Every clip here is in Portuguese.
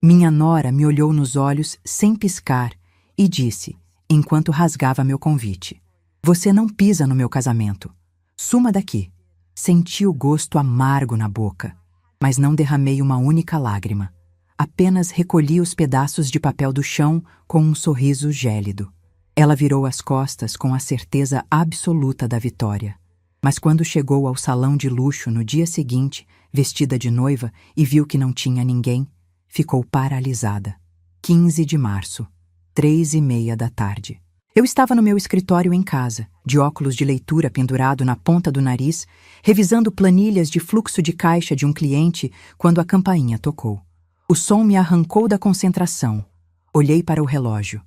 Minha nora me olhou nos olhos sem piscar e disse, enquanto rasgava meu convite: "Você não pisa no meu casamento. Suma daqui." Senti o gosto amargo na boca, mas não derramei uma única lágrima. Apenas recolhi os pedaços de papel do chão com um sorriso gélido. Ela virou as costas com a certeza absoluta da vitória. Mas quando chegou ao salão de luxo no dia seguinte, vestida de noiva, e viu que não tinha ninguém, ficou paralisada. 15 de março, 3:30 da tarde. Eu estava no meu escritório em casa, de óculos de leitura pendurado na ponta do nariz, revisando planilhas de fluxo de caixa de um cliente, quando a campainha tocou. O som me arrancou da concentração. Olhei para o relógio.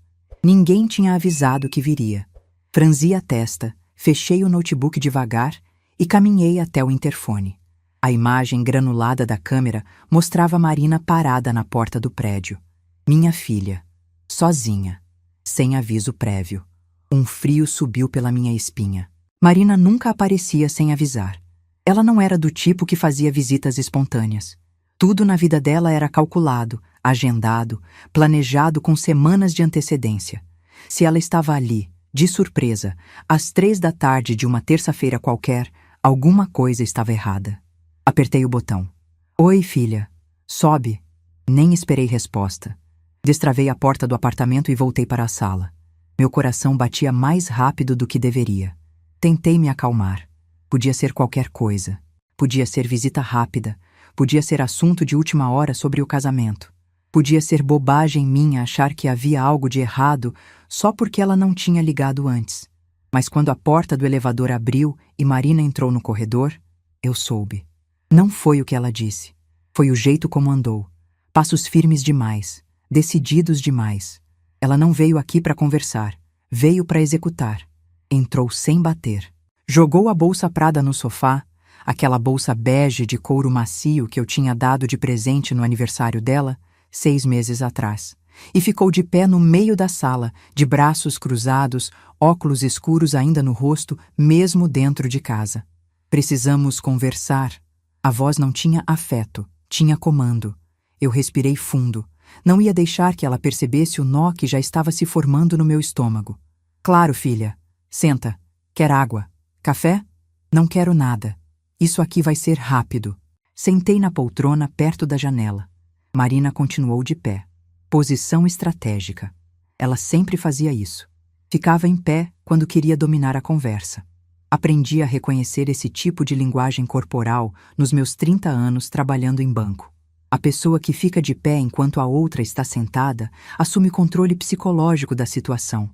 Ninguém tinha avisado que viria. Franzi a testa, fechei o notebook devagar e caminhei até o interfone. A imagem granulada da câmera mostrava Marina parada na porta do prédio. Minha filha, sozinha, sem aviso prévio. Um frio subiu pela minha espinha. Marina nunca aparecia sem avisar. Ela não era do tipo que fazia visitas espontâneas. Tudo na vida dela era calculado, agendado, planejado com semanas de antecedência. Se ela estava ali, de surpresa, às 3 da tarde de uma terça-feira qualquer, alguma coisa estava errada. Apertei o botão. "Oi, filha. Sobe." Nem esperei resposta. Destravei a porta do apartamento e voltei para a sala. Meu coração batia mais rápido do que deveria. Tentei me acalmar. Podia ser qualquer coisa. Podia ser visita rápida. Podia ser assunto de última hora sobre o casamento. Podia ser bobagem minha achar que havia algo de errado só porque ela não tinha ligado antes. Mas quando a porta do elevador abriu e Marina entrou no corredor, eu soube. Não foi o que ela disse. Foi o jeito como andou. Passos firmes demais. Decididos demais. Ela não veio aqui para conversar. Veio para executar. Entrou sem bater. Jogou a bolsa Prada no sofá, aquela bolsa bege de couro macio que eu tinha dado de presente no aniversário dela, 6 meses atrás. E ficou de pé no meio da sala, de braços cruzados, óculos escuros ainda no rosto, mesmo dentro de casa. "Precisamos conversar." A voz não tinha afeto, tinha comando. Eu respirei fundo. Não ia deixar que ela percebesse o nó que já estava se formando no meu estômago. "Claro, filha. Senta. Quer água? Café?" "Não quero nada. Isso aqui vai ser rápido." Sentei na poltrona perto da janela. Marina continuou de pé. Posição estratégica. Ela sempre fazia isso. Ficava em pé quando queria dominar a conversa. Aprendi a reconhecer esse tipo de linguagem corporal nos meus 30 anos trabalhando em banco. A pessoa que fica de pé enquanto a outra está sentada assume controle psicológico da situação.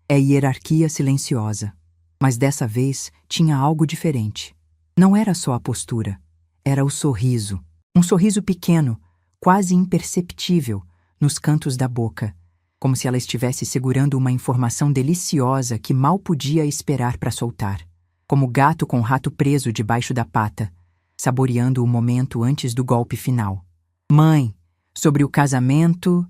É hierarquia silenciosa. Mas dessa vez tinha algo diferente. Não era só a postura. Era o sorriso. Um sorriso pequeno, quase imperceptível, nos cantos da boca, como se ela estivesse segurando uma informação deliciosa que mal podia esperar para soltar. Como gato com rato preso debaixo da pata, saboreando o momento antes do golpe final. "Mãe, sobre o casamento..."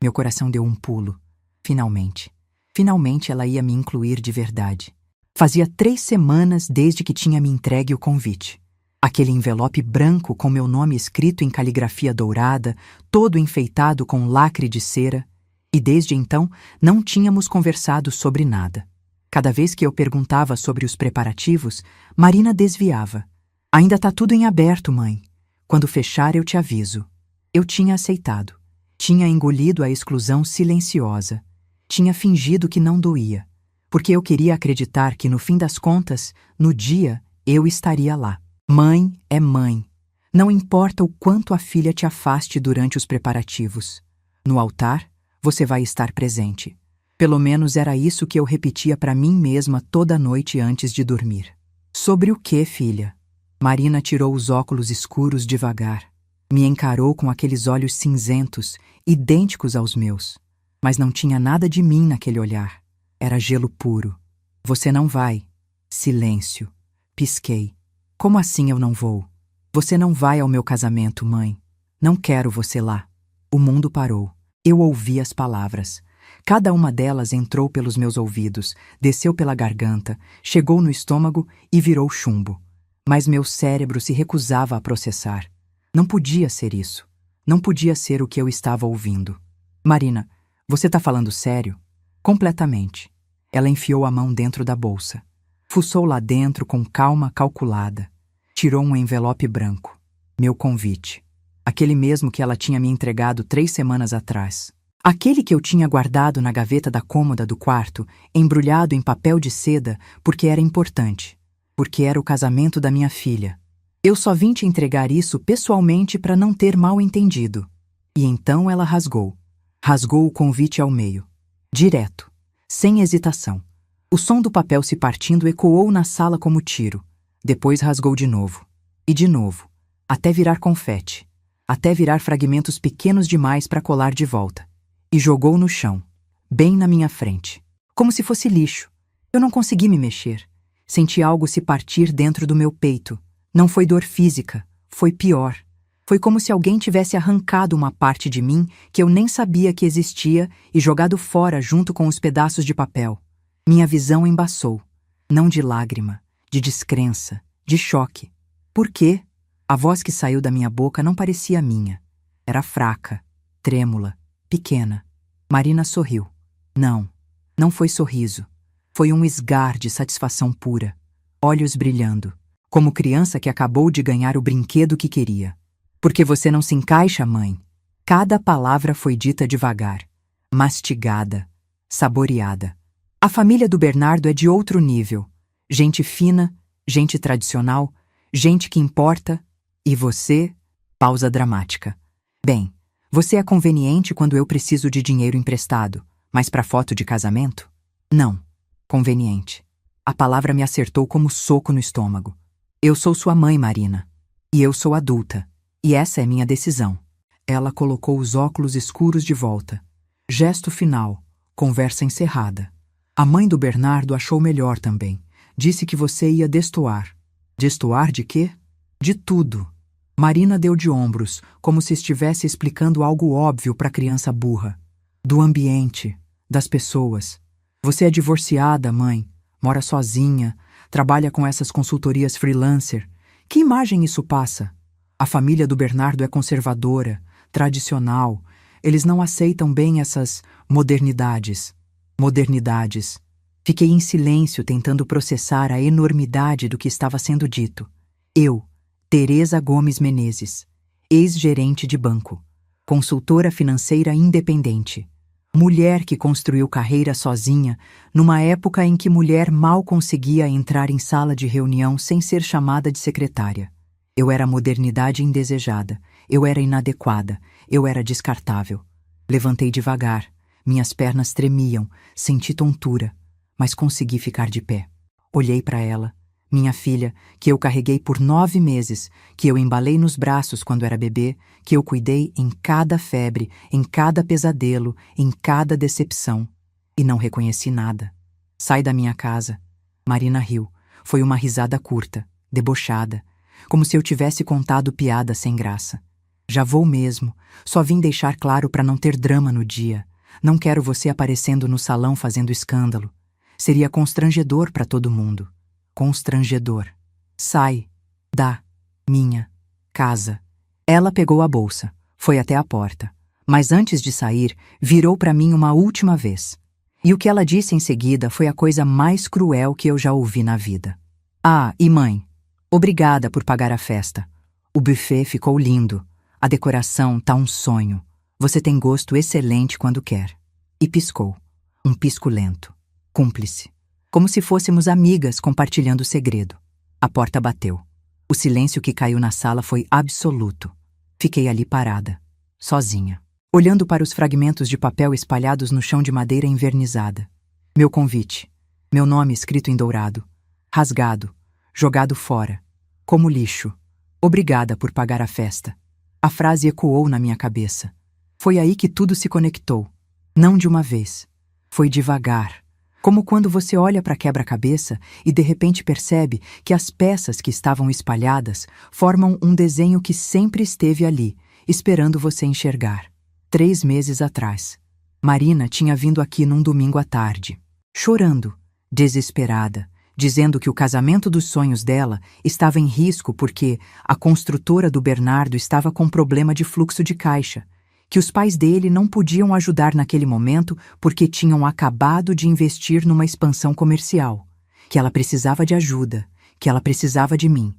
Meu coração deu um pulo. Finalmente. Finalmente ela ia me incluir de verdade. Fazia 3 semanas desde que tinha me entregue o convite. Aquele envelope branco com meu nome escrito em caligrafia dourada, todo enfeitado com lacre de cera, e desde então não tínhamos conversado sobre nada. Cada vez que eu perguntava sobre os preparativos, Marina desviava. "Ainda tá tudo em aberto, mãe. Quando fechar eu te aviso." Eu tinha aceitado. Tinha engolido a exclusão silenciosa. Tinha fingido que não doía. Porque eu queria acreditar que, no fim das contas, no dia, eu estaria lá. Mãe é mãe. Não importa o quanto a filha te afaste durante os preparativos. No altar, você vai estar presente. Pelo menos era isso que eu repetia para mim mesma toda noite antes de dormir. "Sobre o quê, filha?" Marina tirou os óculos escuros devagar. Me encarou com aqueles olhos cinzentos, idênticos aos meus. Mas não tinha nada de mim naquele olhar. Era gelo puro. "Você não vai." Silêncio. Pisquei. "Como assim eu não vou?" "Você não vai ao meu casamento, mãe. Não quero você lá." O mundo parou. Eu ouvi as palavras. Cada uma delas entrou pelos meus ouvidos, desceu pela garganta, chegou no estômago e virou chumbo. Mas meu cérebro se recusava a processar. Não podia ser isso. Não podia ser o que eu estava ouvindo. Marina, você tá falando sério? Completamente. Ela enfiou a mão dentro da bolsa. Fuçou lá dentro com calma calculada. Tirou um envelope branco. Meu convite. Aquele mesmo que ela tinha me entregado 3 semanas atrás. Aquele que eu tinha guardado na gaveta da cômoda do quarto, embrulhado em papel de seda, porque era importante. Porque era o casamento da minha filha. Eu só vim te entregar isso pessoalmente para não ter mal entendido. E então ela rasgou. Rasgou o convite ao meio. Direto. Sem hesitação. O som do papel se partindo ecoou na sala como tiro. Depois rasgou de novo. E de novo. Até virar confete. Até virar fragmentos pequenos demais para colar de volta. E jogou no chão. Bem na minha frente. Como se fosse lixo. Eu não consegui me mexer. Senti algo se partir dentro do meu peito. Não foi dor física. Foi pior. Foi como se alguém tivesse arrancado uma parte de mim que eu nem sabia que existia e jogado fora junto com os pedaços de papel. Minha visão embaçou. Não de lágrima, de descrença, de choque. Por quê? A voz que saiu da minha boca não parecia minha. Era fraca, trêmula, pequena. Marina sorriu. Não, não foi sorriso. Foi um esgar de satisfação pura. Olhos brilhando, como criança que acabou de ganhar o brinquedo que queria. Porque você não se encaixa, mãe. Cada palavra foi dita devagar, mastigada, saboreada. A família do Bernardo é de outro nível. Gente fina, gente tradicional, gente que importa. E você? Pausa dramática. Bem, você é conveniente quando eu preciso de dinheiro emprestado, mas para foto de casamento? Não. Conveniente. A palavra me acertou como soco no estômago. Eu sou sua mãe, Marina. E eu sou adulta. E essa é minha decisão. Ela colocou os óculos escuros de volta. Gesto final. Conversa encerrada. A mãe do Bernardo achou melhor também. Disse que você ia destoar. Destoar de quê? De tudo. Marina deu de ombros, como se estivesse explicando algo óbvio para criança burra. Do ambiente, das pessoas. Você é divorciada, mãe. Mora sozinha. Trabalha com essas consultorias freelancer. Que imagem isso passa? A família do Bernardo é conservadora, tradicional. Eles não aceitam bem essas modernidades. Modernidades. Fiquei em silêncio tentando processar a enormidade do que estava sendo dito. Eu, Teresa Gomes Menezes, ex-gerente de banco, consultora financeira independente, mulher que construiu carreira sozinha numa época em que mulher mal conseguia entrar em sala de reunião sem ser chamada de secretária. Eu era modernidade indesejada, eu era inadequada, eu era descartável. Levantei devagar, minhas pernas tremiam, senti tontura, mas consegui ficar de pé. Olhei para ela, minha filha, que eu carreguei por 9 meses, que eu embalei nos braços quando era bebê, que eu cuidei em cada febre, em cada pesadelo, em cada decepção. E não reconheci nada. Sai da minha casa. Marina riu. Foi uma risada curta, debochada, como se eu tivesse contado piada sem graça. Já vou mesmo. Só vim deixar claro para não ter drama no dia. Não quero você aparecendo no salão fazendo escândalo. Seria constrangedor para todo mundo. Constrangedor. Sai. Da. Minha. Casa. Ela pegou a bolsa. Foi até a porta. Mas antes de sair, virou para mim uma última vez. E o que ela disse em seguida foi a coisa mais cruel que eu já ouvi na vida. Ah, e mãe? Obrigada por pagar a festa. O buffet ficou lindo. A decoração tá um sonho. Você tem gosto excelente quando quer. E piscou. Um pisco lento. Cúmplice. Como se fôssemos amigas compartilhando o segredo. A porta bateu. O silêncio que caiu na sala foi absoluto. Fiquei ali parada, sozinha, olhando para os fragmentos de papel espalhados no chão de madeira envernizada. Meu convite. Meu nome escrito em dourado. Rasgado. Jogado fora. Como lixo. Obrigada por pagar a festa. A frase ecoou na minha cabeça. Foi aí que tudo se conectou. Não de uma vez. Foi devagar. Como quando você olha para quebra-cabeça e de repente percebe que as peças que estavam espalhadas formam um desenho que sempre esteve ali, esperando você enxergar. 3 meses atrás. Marina tinha vindo aqui num domingo à tarde. Chorando. Desesperada. dizendo que o casamento dos sonhos dela estava em risco porque a construtora do Bernardo estava com problema de fluxo de caixa, que os pais dele não podiam ajudar naquele momento porque tinham acabado de investir numa expansão comercial, que ela precisava de ajuda, que ela precisava de mim.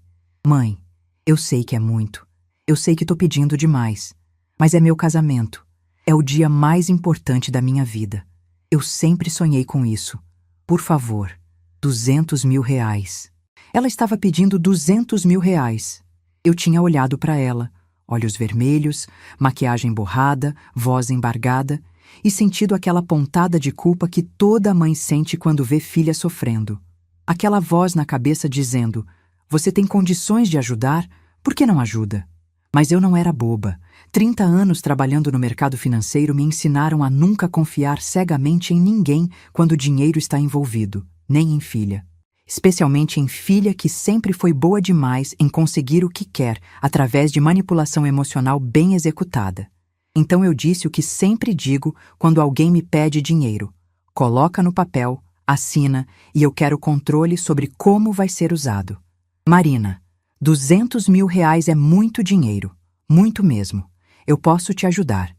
Mãe, eu sei que é muito, eu sei que tô pedindo demais, mas é meu casamento, é o dia mais importante da minha vida. Eu sempre sonhei com isso. Por favor, 200 mil reais. Ela estava pedindo 200 mil reais. Eu tinha olhado para ela, olhos vermelhos, maquiagem borrada, voz embargada, e sentido aquela pontada de culpa que toda mãe sente quando vê filha sofrendo. Aquela voz na cabeça dizendo: você tem condições de ajudar, por que não ajuda? Mas eu não era boba. 30 anos trabalhando no mercado financeiro me ensinaram a nunca confiar cegamente em ninguém quando o dinheiro está envolvido, nem em filha. Especialmente em filha que sempre foi boa demais em conseguir o que quer através de manipulação emocional bem executada. Então eu disse o que sempre digo quando alguém me pede dinheiro: coloca no papel, assina e eu quero controle sobre como vai ser usado. Marina, 200 mil reais é muito dinheiro, muito mesmo. Eu posso te ajudar.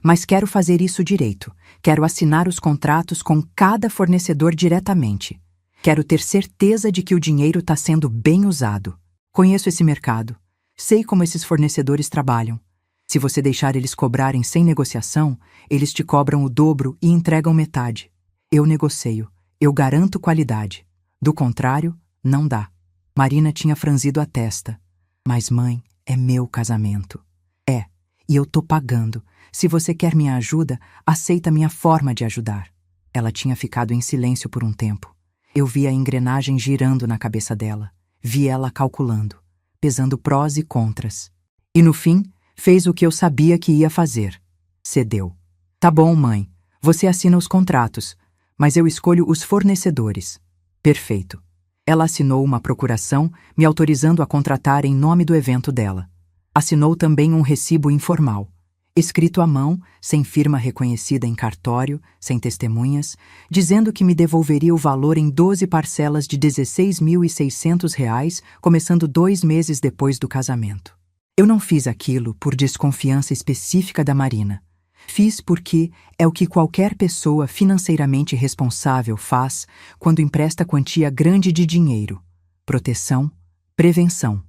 Mas quero fazer isso direito. Quero assinar os contratos com cada fornecedor diretamente. Quero ter certeza de que o dinheiro está sendo bem usado. Conheço esse mercado. Sei como esses fornecedores trabalham. Se você deixar eles cobrarem sem negociação, eles te cobram o dobro e entregam metade. Eu negocio. Eu garanto qualidade. Do contrário, não dá. Marina tinha franzido a testa. Mas, mãe, é meu casamento. É, e eu tô pagando. Se você quer minha ajuda, aceita minha forma de ajudar. Ela tinha ficado em silêncio por um tempo. Eu vi a engrenagem girando na cabeça dela. Vi ela calculando, pesando prós e contras. E no fim, fez o que eu sabia que ia fazer. Cedeu. Tá bom, mãe. Você assina os contratos, mas eu escolho os fornecedores. Perfeito. Ela assinou uma procuração, me autorizando a contratar em nome do evento dela. Assinou também um recibo informal, escrito à mão, sem firma reconhecida em cartório, sem testemunhas, dizendo que me devolveria o valor em 12 parcelas de R$ 16.600, começando 2 meses depois do casamento. Eu não fiz aquilo por desconfiança específica da Marina. Fiz porque é o que qualquer pessoa financeiramente responsável faz quando empresta quantia grande de dinheiro. Proteção, prevenção,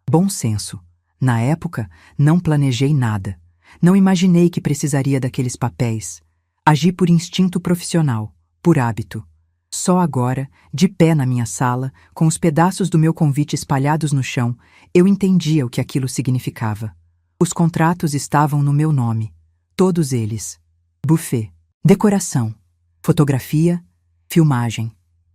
bom senso. Na época, não planejei nada. Não imaginei que precisaria daqueles papéis. Agi por instinto profissional, por hábito. Só agora, de pé na minha sala, com os pedaços do meu convite espalhados no chão, eu entendia o que aquilo significava. Os contratos estavam no meu nome. Todos eles. Buffet, decoração, fotografia, filmagem,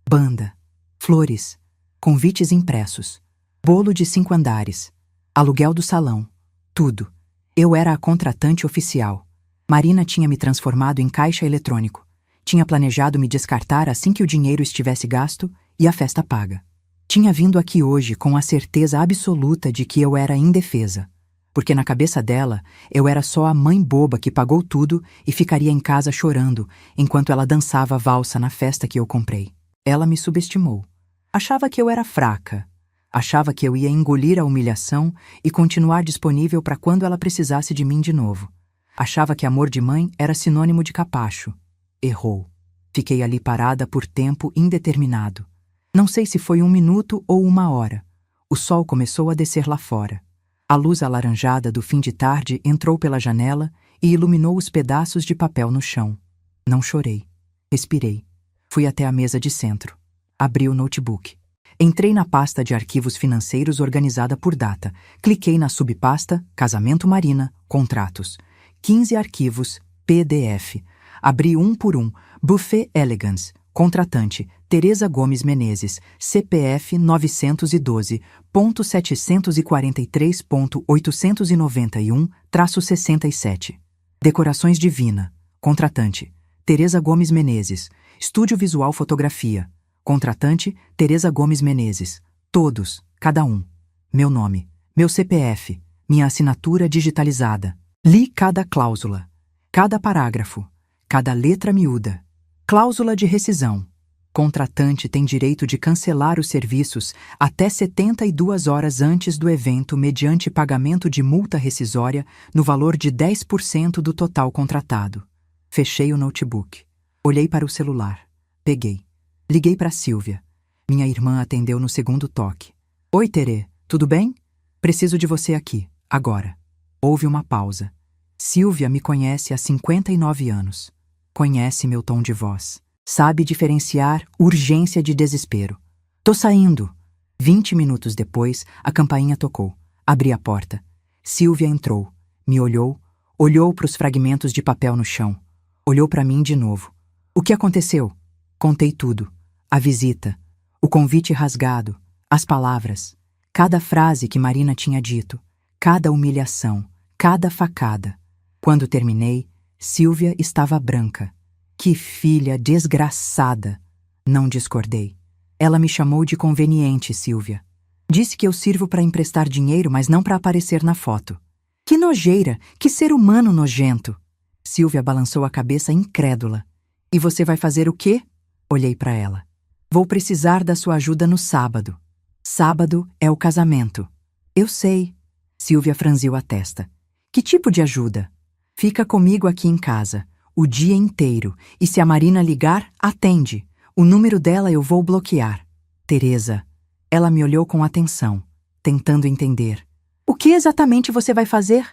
banda, flores, convites impressos, bolo de 5 andares, aluguel do salão, tudo. Eu era a contratante oficial. Marina tinha me transformado em caixa eletrônico. Tinha planejado me descartar assim que o dinheiro estivesse gasto e a festa paga. Tinha vindo aqui hoje com a certeza absoluta de que eu era indefesa. Porque na cabeça dela, eu era só a mãe boba que pagou tudo e ficaria em casa chorando enquanto ela dançava valsa na festa que eu comprei. Ela me subestimou. Achava que eu era fraca. Achava que eu ia engolir a humilhação e continuar disponível para quando ela precisasse de mim de novo. Achava que amor de mãe era sinônimo de capacho. Errou. Fiquei ali parada por tempo indeterminado. Não sei se foi 1 minuto ou 1 hora. O sol começou a descer lá fora. A luz alaranjada do fim de tarde entrou pela janela e iluminou os pedaços de papel no chão. Não chorei. Respirei. Fui até a mesa de centro. Abri o notebook. Entrei na pasta de arquivos financeiros organizada por data. Cliquei na subpasta Casamento Marina, Contratos. 15 arquivos, PDF. Abri um por um. Buffet Elegance. Contratante, Tereza Gomes Menezes, CPF 912.743.891-67. Decorações Divina. Contratante, Tereza Gomes Menezes. Estúdio Visual Fotografia. Contratante, Tereza Gomes Menezes. Todos, cada um. Meu nome, meu CPF, minha assinatura digitalizada. Li cada cláusula, cada parágrafo, cada letra miúda. Cláusula de rescisão. Contratante tem direito de cancelar os serviços até 72 horas antes do evento mediante pagamento de multa rescisória no valor de 10% do total contratado. Fechei o notebook. Olhei para o celular. Peguei. Liguei para Silvia. Minha irmã atendeu no segundo toque. Oi, Terê, tudo bem? Preciso de você aqui, agora. Houve uma pausa. Silvia me conhece há 59 anos. Conhece meu tom de voz. Sabe diferenciar urgência de desespero. Tô saindo. 20 minutos depois, a campainha tocou. Abri a porta. Silvia entrou. Me olhou. Olhou para os fragmentos de papel no chão. Olhou para mim de novo. O que aconteceu? Contei tudo. A visita. O convite rasgado. As palavras. Cada frase que Marina tinha dito. Cada humilhação. Cada facada. Quando terminei, Silvia estava branca. Que filha desgraçada! Não discordei. Ela me chamou de conveniente, Silvia. Disse que eu sirvo para emprestar dinheiro, mas não para aparecer na foto. Que nojeira! Que ser humano nojento! Silvia balançou a cabeça incrédula. E você vai fazer o quê? Olhei para ela. Vou precisar da sua ajuda no sábado. Sábado é o casamento. Eu sei. Silvia franziu a testa. Que tipo de ajuda? Fica comigo aqui em casa. O dia inteiro, e se a Marina ligar, atende. O número dela eu vou bloquear. Teresa. Ela me olhou com atenção, tentando entender. O que exatamente você vai fazer?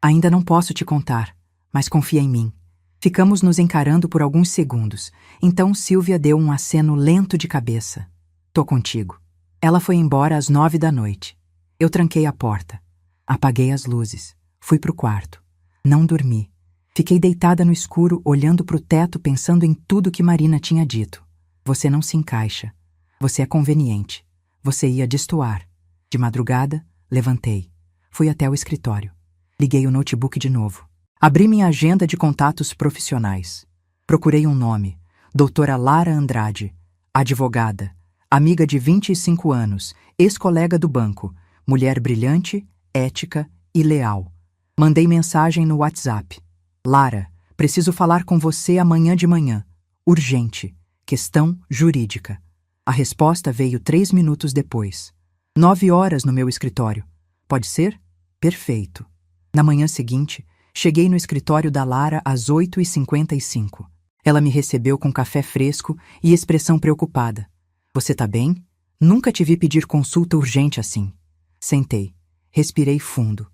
Ainda não posso te contar, mas confia em mim. Ficamos nos encarando por alguns segundos, então Silvia deu um aceno lento de cabeça. Tô contigo. Ela foi embora às 9 da noite. Eu tranquei a porta. Apaguei as luzes. Fui pro quarto. Não dormi. Fiquei deitada no escuro, olhando para o teto, pensando em tudo que Marina tinha dito. Você não se encaixa. Você é conveniente. Você ia destoar. De madrugada, levantei. Fui até o escritório. Liguei o notebook de novo. Abri minha agenda de contatos profissionais. Procurei um nome. Doutora Lara Andrade. Advogada. Amiga de 25 anos. Ex-colega do banco. Mulher brilhante, ética e leal. Mandei mensagem no WhatsApp. Lara, preciso falar com você amanhã de manhã. Urgente. Questão jurídica. A resposta veio 3 minutos depois. 9 horas no meu escritório. Pode ser? Perfeito. Na manhã seguinte, cheguei no escritório da Lara às 8h55. Ela me recebeu com café fresco e expressão preocupada. Você tá bem? Nunca te vi pedir consulta urgente assim. Sentei. Respirei fundo.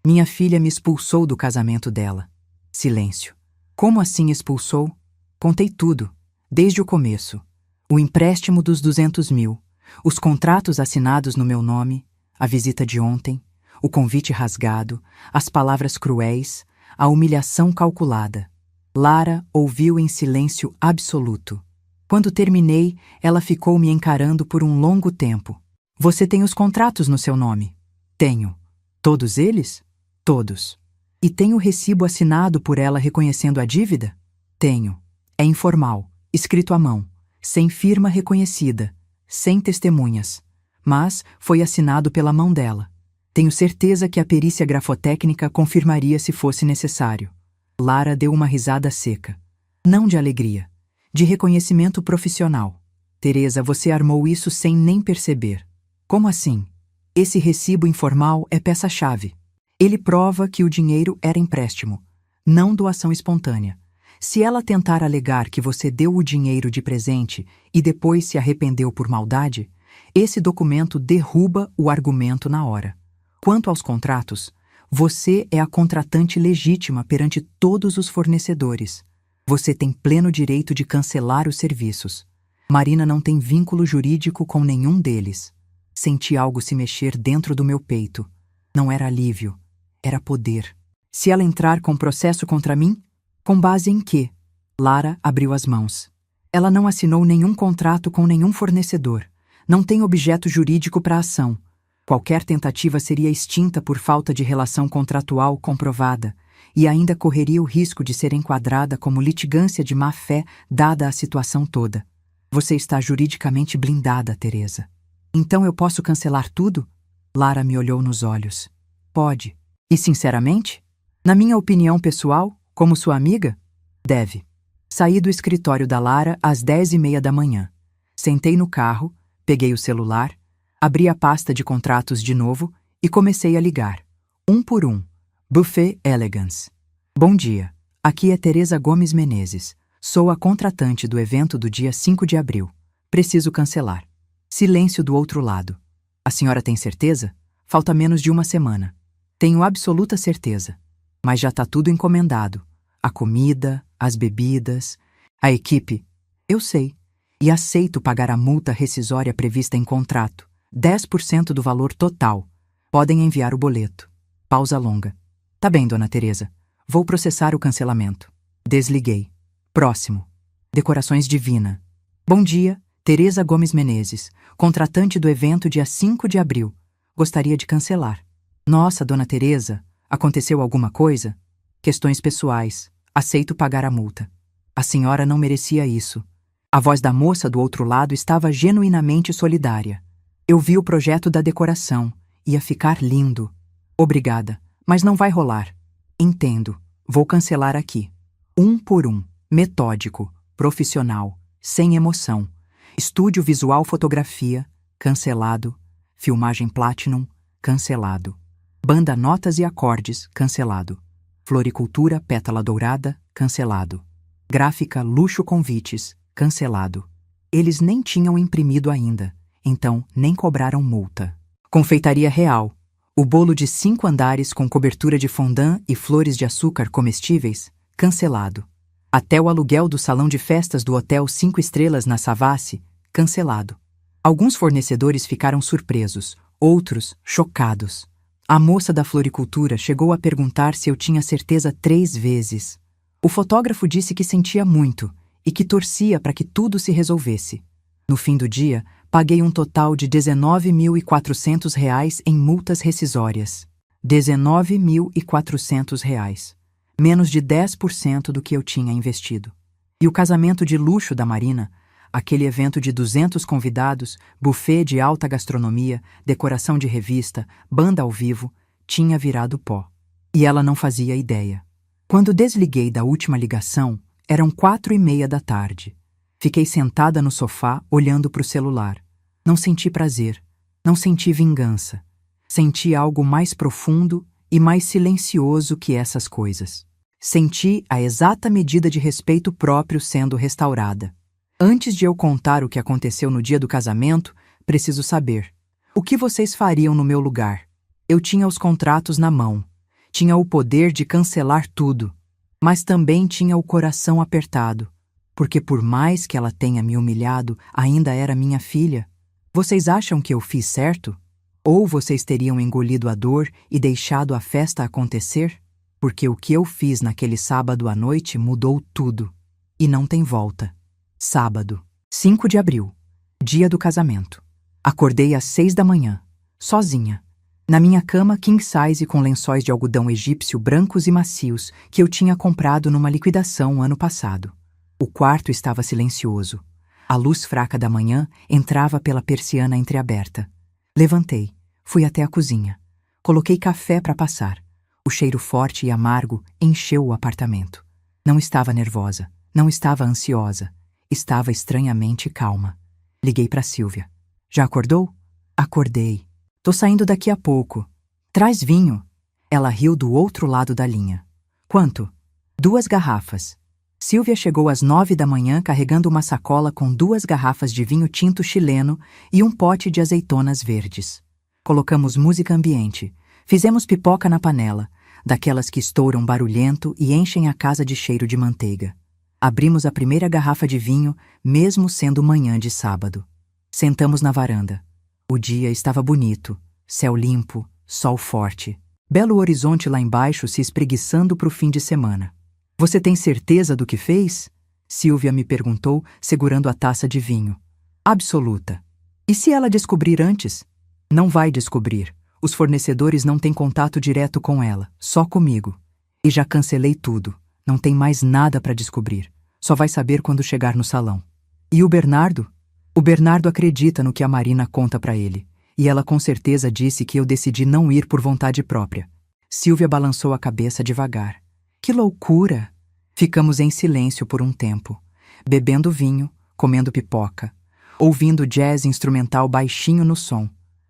Minha filha me expulsou do casamento dela. Silêncio. Como assim expulsou? Contei tudo, desde o começo. O empréstimo dos 200 mil, os contratos assinados no meu nome, a visita de ontem, o convite rasgado, as palavras cruéis, a humilhação calculada. Lara ouviu em silêncio absoluto. Quando terminei, ela ficou me encarando por um longo tempo. Você tem os contratos no seu nome? Tenho. Todos eles? Todos. E tem o recibo assinado por ela reconhecendo a dívida? Tenho. É informal, escrito à mão, sem firma reconhecida, sem testemunhas. Mas foi assinado pela mão dela. Tenho certeza que a perícia grafotécnica confirmaria se fosse necessário. Lara deu uma risada seca. Não de alegria, de reconhecimento profissional. Teresa, você armou isso sem nem perceber. Como assim? Esse recibo informal é peça-chave. Ele prova que o dinheiro era empréstimo, não doação espontânea. Se ela tentar alegar que você deu o dinheiro de presente e depois se arrependeu por maldade, esse documento derruba o argumento na hora. Quanto aos contratos, você é a contratante legítima perante todos os fornecedores. Você tem pleno direito de cancelar os serviços. Marina não tem vínculo jurídico com nenhum deles. Senti algo se mexer dentro do meu peito. Não era alívio, era poder. Se ela entrar com processo contra mim, com base em quê? Lara abriu as mãos. Ela não assinou nenhum contrato com nenhum fornecedor. Não tem objeto jurídico para a ação. Qualquer tentativa seria extinta por falta de relação contratual comprovada e ainda correria o risco de ser enquadrada como litigância de má-fé dada a situação toda. Você está juridicamente blindada, Teresa. Então eu posso cancelar tudo? Lara me olhou nos olhos. Pode. E sinceramente? Na minha opinião pessoal, como sua amiga? Deve. Saí do escritório da Lara às 10h30 da manhã. Sentei no carro, peguei o celular, abri a pasta de contratos de novo e comecei a ligar. Um por um. Buffet Elegance. Bom dia. Aqui é Teresa Gomes Menezes. Sou a contratante do evento do dia 5 de abril. Preciso cancelar. Silêncio do outro lado. A senhora tem certeza? Falta menos de uma semana. Tenho absoluta certeza. Mas já está tudo encomendado. A comida, as bebidas, a equipe. Eu sei. E aceito pagar a multa rescisória prevista em contrato. 10% do valor total. Podem enviar o boleto. Pausa longa. Tá bem, dona Teresa. Vou processar o cancelamento. Desliguei. Próximo. Decorações Divina. Bom dia, Teresa Gomes Menezes, contratante do evento dia 5 de abril. Gostaria de cancelar. Nossa, dona Teresa, aconteceu alguma coisa? Questões pessoais. Aceito pagar a multa. A senhora não merecia isso. A voz da moça do outro lado estava genuinamente solidária. Eu vi o projeto da decoração. Ia ficar lindo. Obrigada, mas não vai rolar. Entendo. Vou cancelar aqui. Um por um. Metódico. Profissional. Sem emoção. Estúdio Visual Fotografia. Cancelado. Filmagem Platinum. Cancelado. Banda Notas e Acordes. Cancelado. Floricultura Pétala Dourada. Cancelado. Gráfica Luxo Convites. Cancelado. Eles nem tinham imprimido ainda, então nem cobraram multa. Confeitaria Real. O bolo de 5 andares com cobertura de fondant e flores de açúcar comestíveis, cancelado. Até o aluguel do salão de festas do Hotel 5 Estrelas na Savassi, cancelado. Alguns fornecedores ficaram surpresos, outros chocados. A moça da floricultura chegou a perguntar se eu tinha certeza 3 vezes. O fotógrafo disse que sentia muito e que torcia para que tudo se resolvesse. No fim do dia, paguei um total de R$ 19.400 em multas rescisórias. R$ 19.400. Menos de 10% do que eu tinha investido. E o casamento de luxo da Marina, aquele evento de 200 convidados, buffet de alta gastronomia, decoração de revista, banda ao vivo, tinha virado pó. E ela não fazia ideia. Quando desliguei da última ligação, eram 4:30 da tarde. Fiquei sentada no sofá, olhando para o celular. Não senti prazer, não senti vingança. Senti algo mais profundo e mais silencioso que essas coisas. Senti a exata medida de respeito próprio sendo restaurada. Antes de eu contar o que aconteceu no dia do casamento, preciso saber. O que vocês fariam no meu lugar? Eu tinha os contratos na mão. Tinha o poder de cancelar tudo. Mas também tinha o coração apertado. Porque por mais que ela tenha me humilhado, ainda era minha filha. Vocês acham que eu fiz certo? Ou vocês teriam engolido a dor e deixado a festa acontecer? Porque o que eu fiz naquele sábado à noite mudou tudo. E não tem volta. Sábado, 5 de abril, dia do casamento. Acordei às 6 da manhã, sozinha. Na minha cama king size com lençóis de algodão egípcio brancos e macios que eu tinha comprado numa liquidação ano passado. O quarto estava silencioso. A luz fraca da manhã entrava pela persiana entreaberta. Levantei, fui até a cozinha. Coloquei café para passar. O cheiro forte e amargo encheu o apartamento. Não estava nervosa, não estava ansiosa. Estava estranhamente calma. Liguei para Silvia. Já acordou? Acordei. Tô saindo daqui a pouco. Traz vinho. Ela riu do outro lado da linha. Quanto? 2 garrafas. Silvia chegou às 9 da manhã carregando uma sacola com 2 garrafas de vinho tinto chileno e um pote de azeitonas verdes. Colocamos música ambiente. Fizemos pipoca na panela, daquelas que estouram barulhento e enchem a casa de cheiro de manteiga. Abrimos a primeira garrafa de vinho, mesmo sendo manhã de sábado. Sentamos na varanda. O dia estava bonito, céu limpo, sol forte. Belo horizonte lá embaixo se espreguiçando para o fim de semana. Você tem certeza do que fez? Silvia me perguntou, segurando a taça de vinho. Absoluta. E se ela descobrir antes? Não vai descobrir. Os fornecedores não têm contato direto com ela, só comigo. E já cancelei tudo. Não tem mais nada para descobrir. Só vai saber quando chegar no salão. E o Bernardo? O Bernardo acredita no que a Marina conta para ele. E ela com certeza disse que eu decidi não ir por vontade própria. Silvia balançou a cabeça devagar. Que loucura! Ficamos em silêncio por um tempo, bebendo vinho, comendo pipoca. ouvindo jazz instrumental baixinho no som.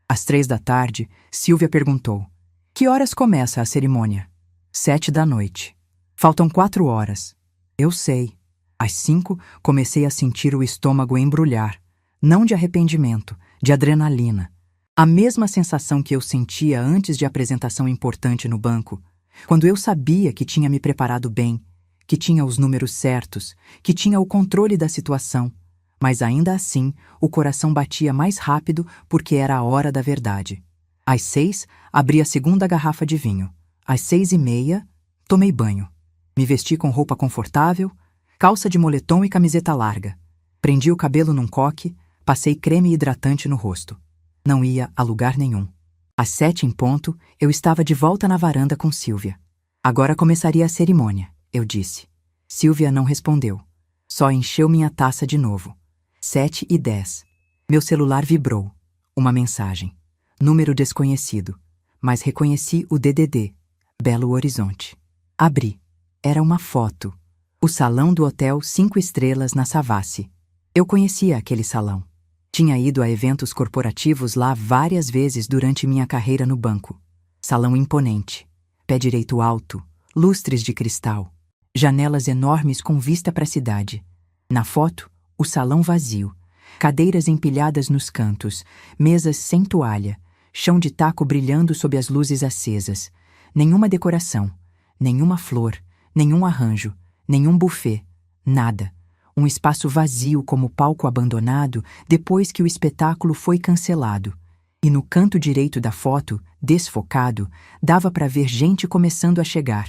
Às 3 da tarde, Silvia perguntou: que horas começa a cerimônia? 7 da noite. Faltam 4 horas. Eu sei. Às 5, comecei a sentir o estômago embrulhar. Não de arrependimento, de adrenalina. A mesma sensação que eu sentia antes de a apresentação importante no banco, quando eu sabia que tinha me preparado bem, que tinha os números certos, que tinha o controle da situação, mas ainda assim o coração batia mais rápido porque era a hora da verdade. Às 6, abri a segunda garrafa de vinho. Às 6h30, tomei banho. Me vesti com roupa confortável, calça de moletom e camiseta larga. Prendi o cabelo num coque, passei creme hidratante no rosto. Não ia a lugar nenhum. Às 7 em ponto, eu estava de volta na varanda com Silvia. Agora começaria a cerimônia, eu disse. Silvia não respondeu. Só encheu minha taça de novo. 7h10. Meu celular vibrou. Uma mensagem. Número desconhecido. Mas reconheci o DDD. Belo Horizonte. Abri. Era uma foto. O salão do Hotel 5 Estrelas na Savassi. Eu conhecia aquele salão. Tinha ido a eventos corporativos lá várias vezes durante minha carreira no banco. Salão imponente. Pé direito alto. Lustres de cristal. Janelas enormes com vista para a cidade. Na foto, o salão vazio. Cadeiras empilhadas nos cantos. Mesas sem toalha. Chão de taco brilhando sob as luzes acesas. Nenhuma decoração. Nenhuma flor. Nenhum arranjo. Nenhum buffet. Nada. Um espaço vazio como palco abandonado depois que o espetáculo foi cancelado. E no canto direito da foto, desfocado, dava para ver gente começando a chegar.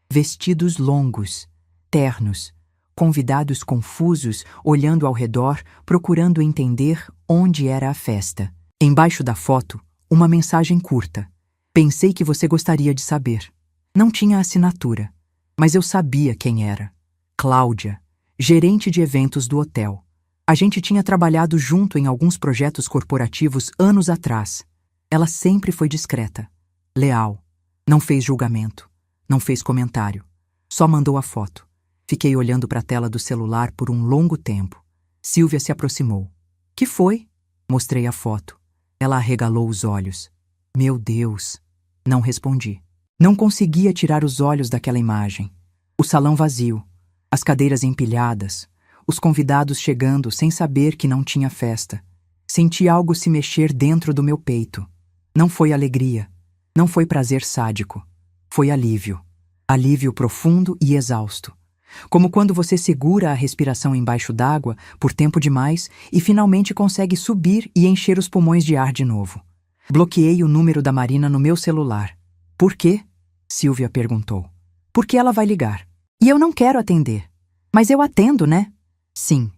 Vestidos longos, ternos, convidados confusos olhando ao redor, procurando entender onde era a festa. Embaixo da foto, uma mensagem curta. Pensei que você gostaria de saber. Não tinha assinatura, mas eu sabia quem era. Cláudia, gerente de eventos do hotel. A gente tinha trabalhado junto em alguns projetos corporativos anos atrás. Ela sempre foi discreta, leal. Não fez julgamento, não fez comentário. Só mandou a foto. Fiquei olhando para a tela do celular por um longo tempo. Silvia se aproximou. Que foi? Mostrei a foto. Ela arregalou os olhos. Meu Deus! Não respondi. Não conseguia tirar os olhos daquela imagem. O salão vazio. As cadeiras empilhadas, os convidados chegando sem saber que não tinha festa. Senti algo se mexer dentro do meu peito. Não foi alegria, não foi prazer sádico. Foi alívio. Alívio profundo e exausto. Como quando você segura a respiração embaixo d'água por tempo demais e finalmente consegue subir e encher os pulmões de ar de novo. Bloqueei o número da Marina no meu celular. Por quê? Silvia perguntou. Porque ela vai ligar. E eu não quero atender. Mas eu atendo, né? Sim.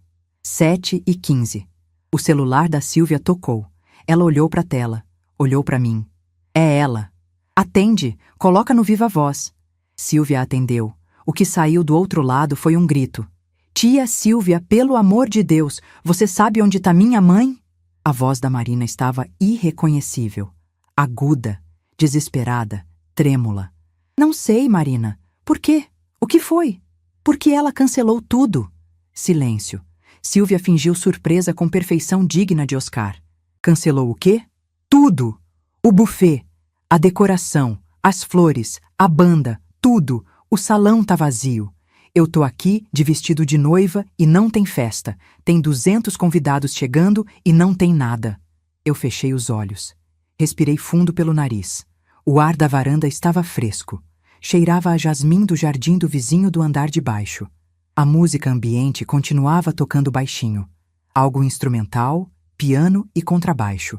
7h15. O celular da Silvia tocou. Ela olhou para a tela. Olhou para mim. É ela. Atende. Coloca no viva voz. Silvia atendeu. O que saiu do outro lado foi um grito. Tia Silvia, pelo amor de Deus, você sabe onde está minha mãe? A voz da Marina estava irreconhecível. Aguda. Desesperada. Trêmula. Não sei, Marina. Por quê? O que foi? Porque ela cancelou tudo. Silêncio. Silvia fingiu surpresa com perfeição digna de Oscar. Cancelou o quê? Tudo. O buffet, a decoração, as flores, a banda, tudo. O salão tá vazio. Eu tô aqui de vestido de noiva e não tem festa. Tem 200 convidados chegando e não tem nada. Eu fechei os olhos. Respirei fundo pelo nariz. O ar da varanda estava fresco. Cheirava a jasmim do jardim do vizinho do andar de baixo. A música ambiente continuava tocando baixinho. Algo instrumental, piano e contrabaixo.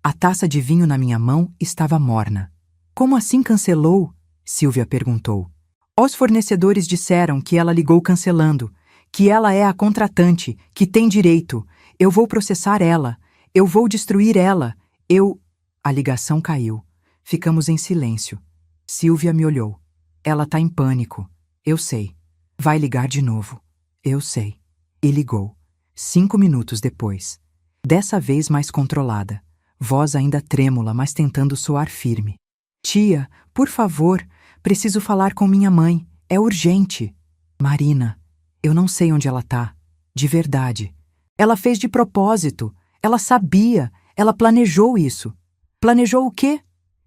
A taça de vinho na minha mão estava morna. Como assim cancelou? Silvia perguntou. Os fornecedores disseram que ela ligou cancelando, que ela é a contratante, que tem direito. Eu vou processar ela. Eu vou destruir ela. A ligação caiu. Ficamos em silêncio. Silvia me olhou. Ela tá em pânico. Eu sei. Vai ligar de novo. Eu sei. E ligou. 5 minutos depois. Dessa vez mais controlada. Voz ainda trêmula, mas tentando soar firme. Tia, por favor, preciso falar com minha mãe. É urgente. Marina, eu não sei onde ela tá. De verdade. Ela fez de propósito. Ela sabia. Ela planejou isso. Planejou o quê?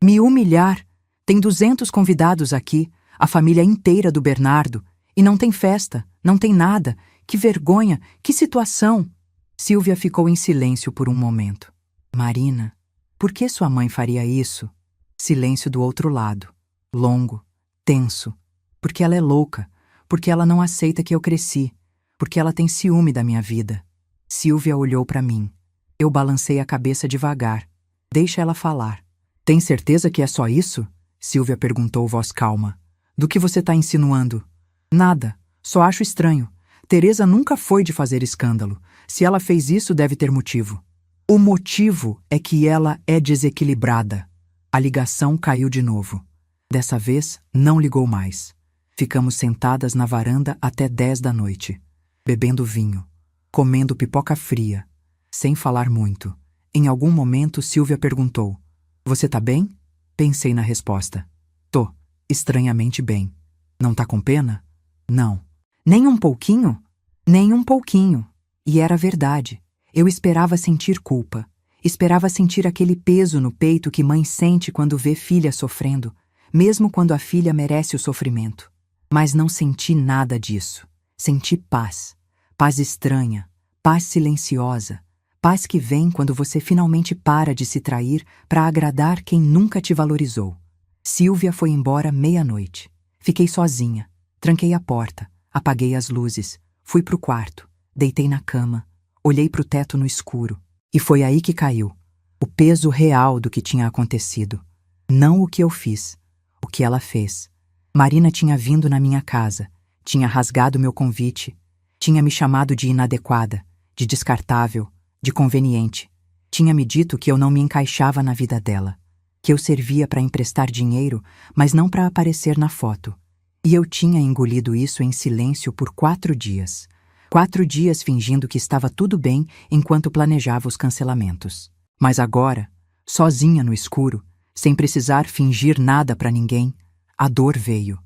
Me humilhar. Tem 200 convidados aqui, a família inteira do Bernardo, e não tem festa, não tem nada. Que vergonha, que situação! Silvia ficou em silêncio por um momento. Marina, por que sua mãe faria isso? Silêncio do outro lado, longo, tenso. Porque ela é louca, porque ela não aceita que eu cresci, porque ela tem ciúme da minha vida. Silvia olhou para mim. Eu balancei a cabeça devagar. Deixa ela falar. Tem certeza que é só isso? Silvia perguntou, voz calma. Do que você está insinuando? Nada, só acho estranho. Teresa nunca foi de fazer escândalo. Se ela fez isso, deve ter motivo. O motivo é que ela é desequilibrada. A ligação caiu de novo. Dessa vez, não ligou mais. Ficamos sentadas na varanda até 10 da noite, bebendo vinho, comendo pipoca fria, sem falar muito. Em algum momento, Silvia perguntou: Você tá bem? Pensei na resposta. Tô, estranhamente bem. Não tá com pena? Não. Nem um pouquinho? Nem um pouquinho. E era verdade. Eu esperava sentir culpa. Esperava sentir aquele peso no peito que mãe sente quando vê filha sofrendo, mesmo quando a filha merece o sofrimento. Mas não senti nada disso. Senti paz. Paz estranha. Paz silenciosa. Paz que vem quando você finalmente para de se trair para agradar quem nunca te valorizou. Silvia foi embora meia-noite. Fiquei sozinha. Tranquei a porta. Apaguei as luzes. Fui pro quarto. Deitei na cama. Olhei pro teto no escuro. E foi aí que caiu. O peso real do que tinha acontecido. Não o que eu fiz. O que ela fez. Marina tinha vindo na minha casa. Tinha rasgado meu convite. Tinha me chamado de inadequada, de descartável, de conveniente. Tinha me dito que eu não me encaixava na vida dela. Que eu servia para emprestar dinheiro, mas não para aparecer na foto. E eu tinha engolido isso em silêncio por 4 dias. 4 dias fingindo que estava tudo bem enquanto planejava os cancelamentos. Mas agora, sozinha no escuro, sem precisar fingir nada para ninguém, a dor veio.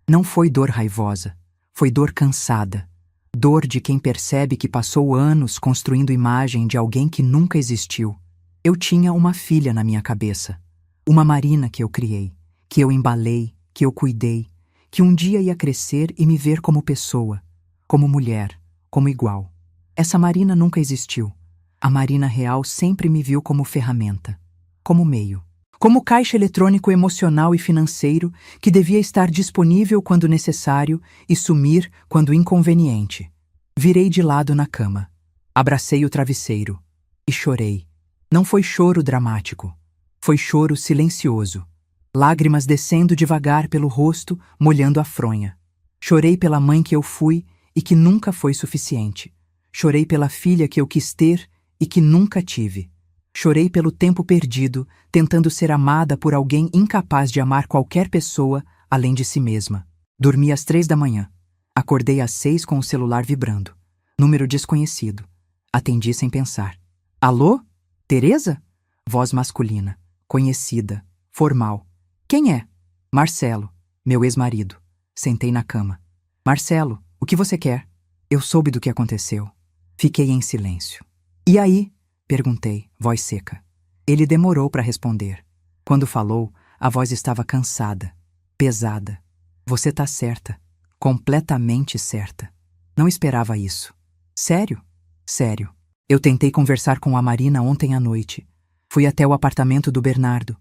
Não foi dor raivosa, foi dor cansada. Dor de quem percebe que passou anos construindo imagem de alguém que nunca existiu. Eu tinha uma filha na minha cabeça. Uma Marina que eu criei, que eu embalei, que eu cuidei, que um dia ia crescer e me ver como pessoa, como mulher, como igual. Essa Marina nunca existiu. A Marina real sempre me viu como ferramenta, como meio, como caixa eletrônico emocional e financeiro que devia estar disponível quando necessário e sumir quando inconveniente. Virei de lado na cama, abracei o travesseiro e chorei. Não foi choro dramático, foi choro silencioso. Lágrimas descendo devagar pelo rosto, molhando a fronha. Chorei pela mãe que eu fui e que nunca foi suficiente. Chorei pela filha que eu quis ter e que nunca tive. Chorei pelo tempo perdido, tentando ser amada por alguém incapaz de amar qualquer pessoa além de si mesma. Dormi às 3 da manhã. Acordei às 6 com o celular vibrando. Número desconhecido. Atendi sem pensar. Alô? Teresa? Voz masculina. Conhecida. Formal. Quem é? Marcelo, meu ex-marido. Sentei na cama. Marcelo, o que você quer? Eu soube do que aconteceu. Fiquei em silêncio. E aí? Perguntei, voz seca. Ele demorou para responder. Quando falou, a voz estava cansada, pesada. Você tá certa. Completamente certa. Não esperava isso. Sério? Sério. Eu tentei conversar com a Marina ontem à noite. Fui até o apartamento do Bernardo.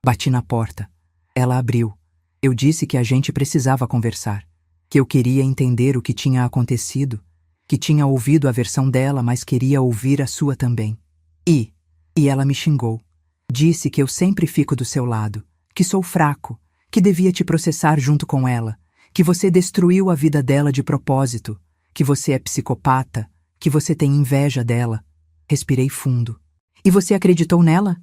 Bati na porta. Ela abriu. Eu disse que a gente precisava conversar. Que eu queria entender o que tinha acontecido. Que tinha ouvido a versão dela, mas queria ouvir a sua também. E ela me xingou. Disse que eu sempre fico do seu lado. Que sou fraco. Que devia te processar junto com ela. Que você destruiu a vida dela de propósito. Que você é psicopata. Que você tem inveja dela. Respirei fundo. E você acreditou nela?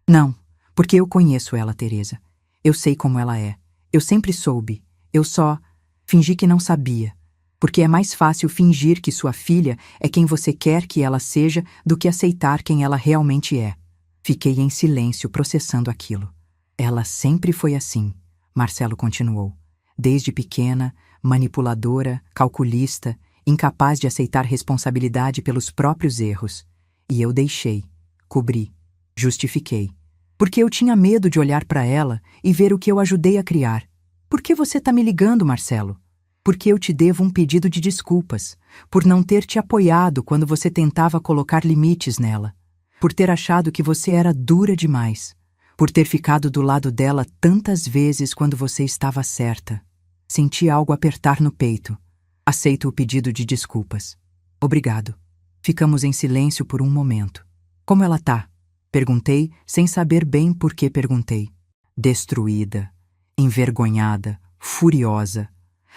Não, porque eu conheço ela, Teresa. Eu sei como ela é. Eu sempre soube. Eu só fingi que não sabia. Porque é mais fácil fingir que sua filha é quem você quer que ela seja do que aceitar quem ela realmente é. Fiquei em silêncio processando aquilo. Ela sempre foi assim, Marcelo continuou. Desde pequena, manipuladora, calculista, incapaz de aceitar responsabilidade pelos próprios erros. E eu deixei, cobri, justifiquei. Porque eu tinha medo de olhar para ela e ver o que eu ajudei a criar. Por que você tá me ligando, Marcelo? Porque eu te devo um pedido de desculpas, por não ter te apoiado quando você tentava colocar limites nela, por ter achado que você era dura demais, por ter ficado do lado dela tantas vezes quando você estava certa. Senti algo apertar no peito. Aceito o pedido de desculpas. Obrigado. Ficamos em silêncio por um momento. Como ela tá? Perguntei, sem saber bem por que perguntei. Destruída, envergonhada, furiosa.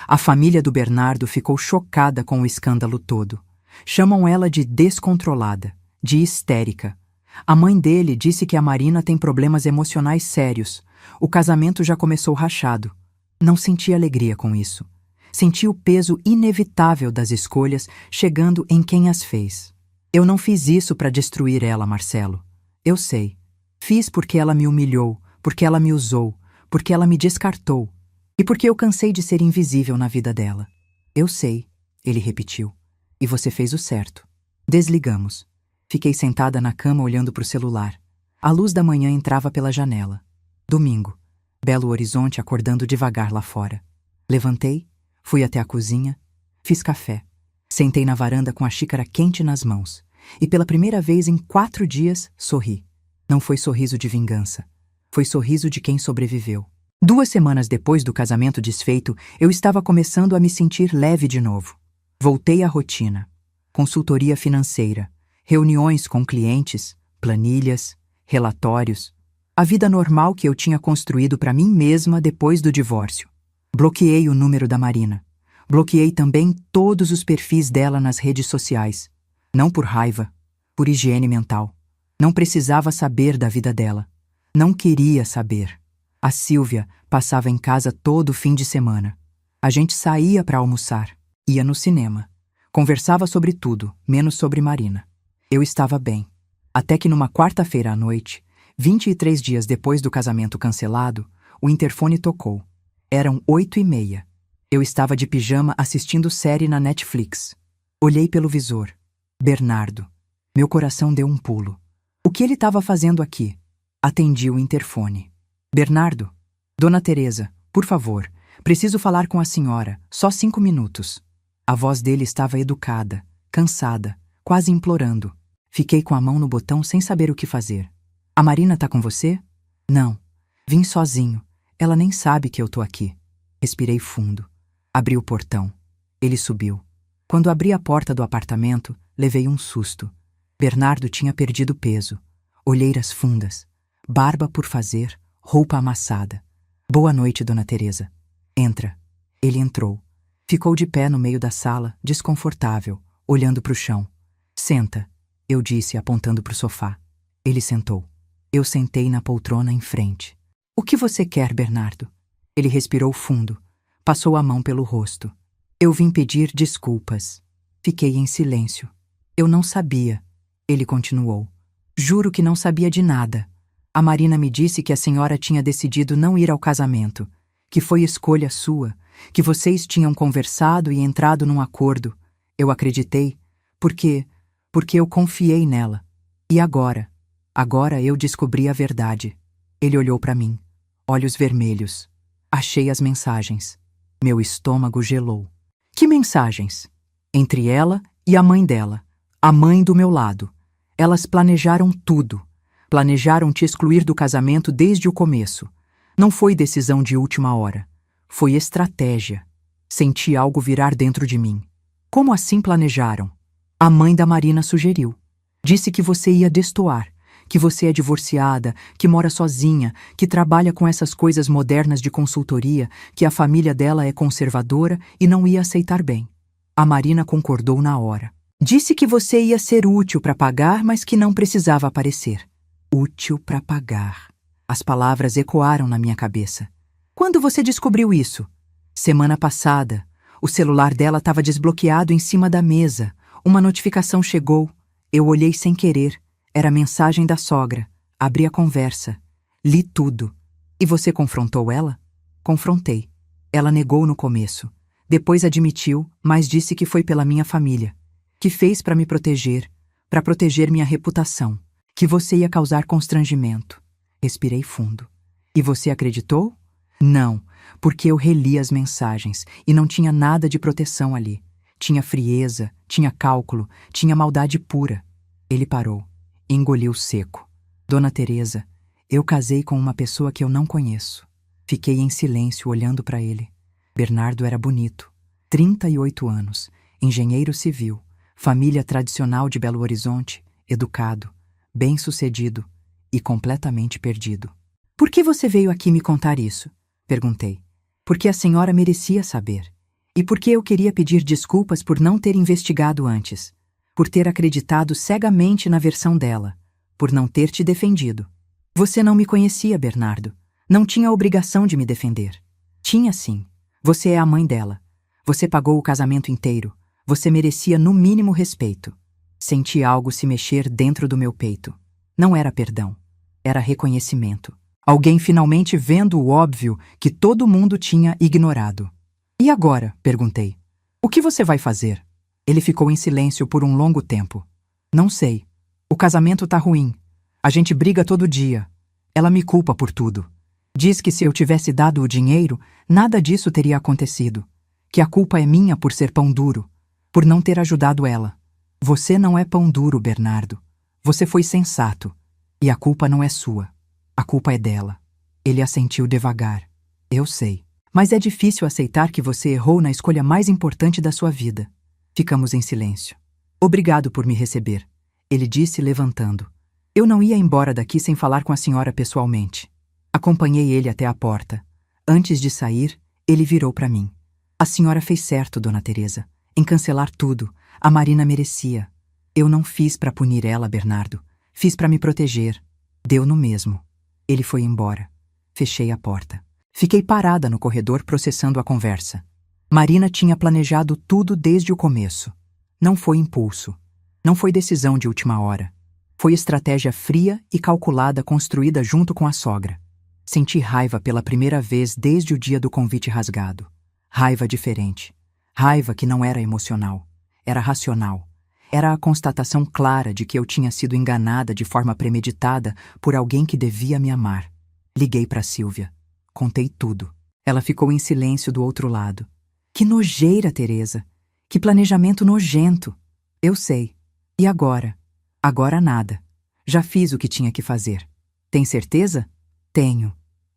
A família do Bernardo ficou chocada com o escândalo todo. Chamam ela de descontrolada, de histérica. A mãe dele disse que a Marina tem problemas emocionais sérios. O casamento já começou rachado. Não senti alegria com isso. Senti o peso inevitável das escolhas chegando em quem as fez. Eu não fiz isso para destruir ela, Marcelo. Eu sei. Fiz porque ela me humilhou, porque ela me usou, porque ela me descartou e porque eu cansei de ser invisível na vida dela. Eu sei, ele repetiu. E você fez o certo. Desligamos. Fiquei sentada na cama olhando para o celular. A luz da manhã entrava pela janela. Domingo. Belo horizonte acordando devagar lá fora. Levantei, fui até a cozinha, fiz café. Sentei na varanda com a xícara quente nas mãos. E pela primeira vez em 4 dias, sorri. Não foi sorriso de vingança. Foi sorriso de quem sobreviveu. 2 semanas depois do casamento desfeito, eu estava começando a me sentir leve de novo. Voltei à rotina. Consultoria financeira, reuniões com clientes, planilhas, relatórios. A vida normal que eu tinha construído para mim mesma depois do divórcio. Bloqueei o número da Marina. Bloqueei também todos os perfis dela nas redes sociais. Não por raiva, por higiene mental. Não precisava saber da vida dela. Não queria saber. A Sílvia passava em casa todo fim de semana. A gente saía para almoçar, ia no cinema. Conversava sobre tudo, menos sobre Marina. Eu estava bem. Até que numa quarta-feira à noite, 23 dias depois do casamento cancelado, o interfone tocou. Eram 8h30. Eu estava de pijama assistindo série na Netflix. Olhei pelo visor. Bernardo. Meu coração deu um pulo. O que ele estava fazendo aqui? Atendi o interfone. Bernardo? Dona Teresa, por favor, preciso falar com a senhora, só 5 minutos. A voz dele estava educada, cansada, quase implorando. Fiquei com a mão no botão sem saber o que fazer. A Marina tá com você? Não. Vim sozinho. Ela nem sabe que eu tô aqui. Respirei fundo. Abri o portão. Ele subiu. Quando abri a porta do apartamento, levei um susto. Bernardo tinha perdido peso. Olheiras fundas. Barba por fazer, roupa amassada. Boa noite, Dona Teresa. Entra. Ele entrou. Ficou de pé no meio da sala, desconfortável, olhando para o chão. Senta, eu disse, apontando para o sofá. Ele sentou. Eu sentei na poltrona em frente. O que você quer, Bernardo? Ele respirou fundo. Passou a mão pelo rosto. Eu vim pedir desculpas. Fiquei em silêncio. Eu não sabia. Ele continuou. Juro que não sabia de nada. A Marina me disse que a senhora tinha decidido não ir ao casamento, que foi escolha sua, que vocês tinham conversado e entrado num acordo. Eu acreditei, porque eu confiei nela. E agora eu descobri a verdade. Ele olhou para mim, olhos vermelhos. Achei as mensagens. Meu estômago gelou. Que mensagens? Entre ela e a mãe dela, a mãe do meu lado. Elas planejaram tudo. Planejaram te excluir do casamento desde o começo. Não foi decisão de última hora. Foi estratégia. Senti algo virar dentro de mim. Como assim planejaram? A mãe da Marina sugeriu. Disse que você ia destoar, que você é divorciada, que mora sozinha, que trabalha com essas coisas modernas de consultoria, que a família dela é conservadora e não ia aceitar bem. A Marina concordou na hora. Disse que você ia ser útil para pagar, mas que não precisava aparecer. Útil para pagar. As palavras ecoaram na minha cabeça. Quando você descobriu isso? Semana passada. O celular dela estava desbloqueado em cima da mesa. Uma notificação chegou. Eu olhei sem querer. Era a mensagem da sogra. Abri a conversa. Li tudo. E você confrontou ela? Confrontei. Ela negou no começo. Depois admitiu, mas disse que foi pela minha família, que fez para me proteger, para proteger minha reputação, que você ia causar constrangimento. Respirei fundo. E você acreditou? Não, porque eu reli as mensagens e não tinha nada de proteção ali. Tinha frieza, tinha cálculo, tinha maldade pura. Ele parou, engoliu seco. Dona Teresa, eu casei com uma pessoa que eu não conheço. Fiquei em silêncio olhando para ele. Bernardo era bonito. 38 anos, engenheiro civil, família tradicional de Belo Horizonte, educado, bem-sucedido e completamente perdido. Por que você veio aqui me contar isso? Perguntei. Porque a senhora merecia saber. E porque eu queria pedir desculpas por não ter investigado antes. Por ter acreditado cegamente na versão dela. Por não ter te defendido. Você não me conhecia, Bernardo. Não tinha a obrigação de me defender. Tinha sim. Você é a mãe dela. Você pagou o casamento inteiro. Você merecia no mínimo respeito. Senti algo se mexer dentro do meu peito. Não era perdão. Era reconhecimento. Alguém finalmente vendo o óbvio que todo mundo tinha ignorado. E agora? Perguntei. O que você vai fazer? Ele ficou em silêncio por um longo tempo. Não sei. O casamento tá ruim. A gente briga todo dia. Ela me culpa por tudo. Diz que se eu tivesse dado o dinheiro, nada disso teria acontecido. Que a culpa é minha por ser pão duro, por não ter ajudado ela. Você não é pão duro, Bernardo. Você foi sensato. E a culpa não é sua. A culpa é dela. Ele assentiu devagar. Eu sei. Mas é difícil aceitar que você errou na escolha mais importante da sua vida. Ficamos em silêncio. Obrigado por me receber, ele disse levantando. Eu não ia embora daqui sem falar com a senhora pessoalmente. Acompanhei ele até a porta. Antes de sair, ele virou para mim. A senhora fez certo, Dona Teresa, em cancelar tudo. A Marina merecia. Eu não fiz para punir ela, Bernardo. Fiz para me proteger. Deu no mesmo. Ele foi embora. Fechei a porta. Fiquei parada no corredor processando a conversa. Marina tinha planejado tudo desde o começo. Não foi impulso. Não foi decisão de última hora. Foi estratégia fria e calculada construída junto com a sogra. Senti raiva pela primeira vez desde o dia do convite rasgado. Raiva diferente. Raiva que não era emocional. Era racional. Era a constatação clara de que eu tinha sido enganada de forma premeditada por alguém que devia me amar. Liguei para Silvia. Contei tudo. Ela ficou em silêncio do outro lado. Que nojeira, Teresa. Que planejamento nojento. Eu sei. E agora? Agora nada. Já fiz o que tinha que fazer. Tem certeza? Tenho.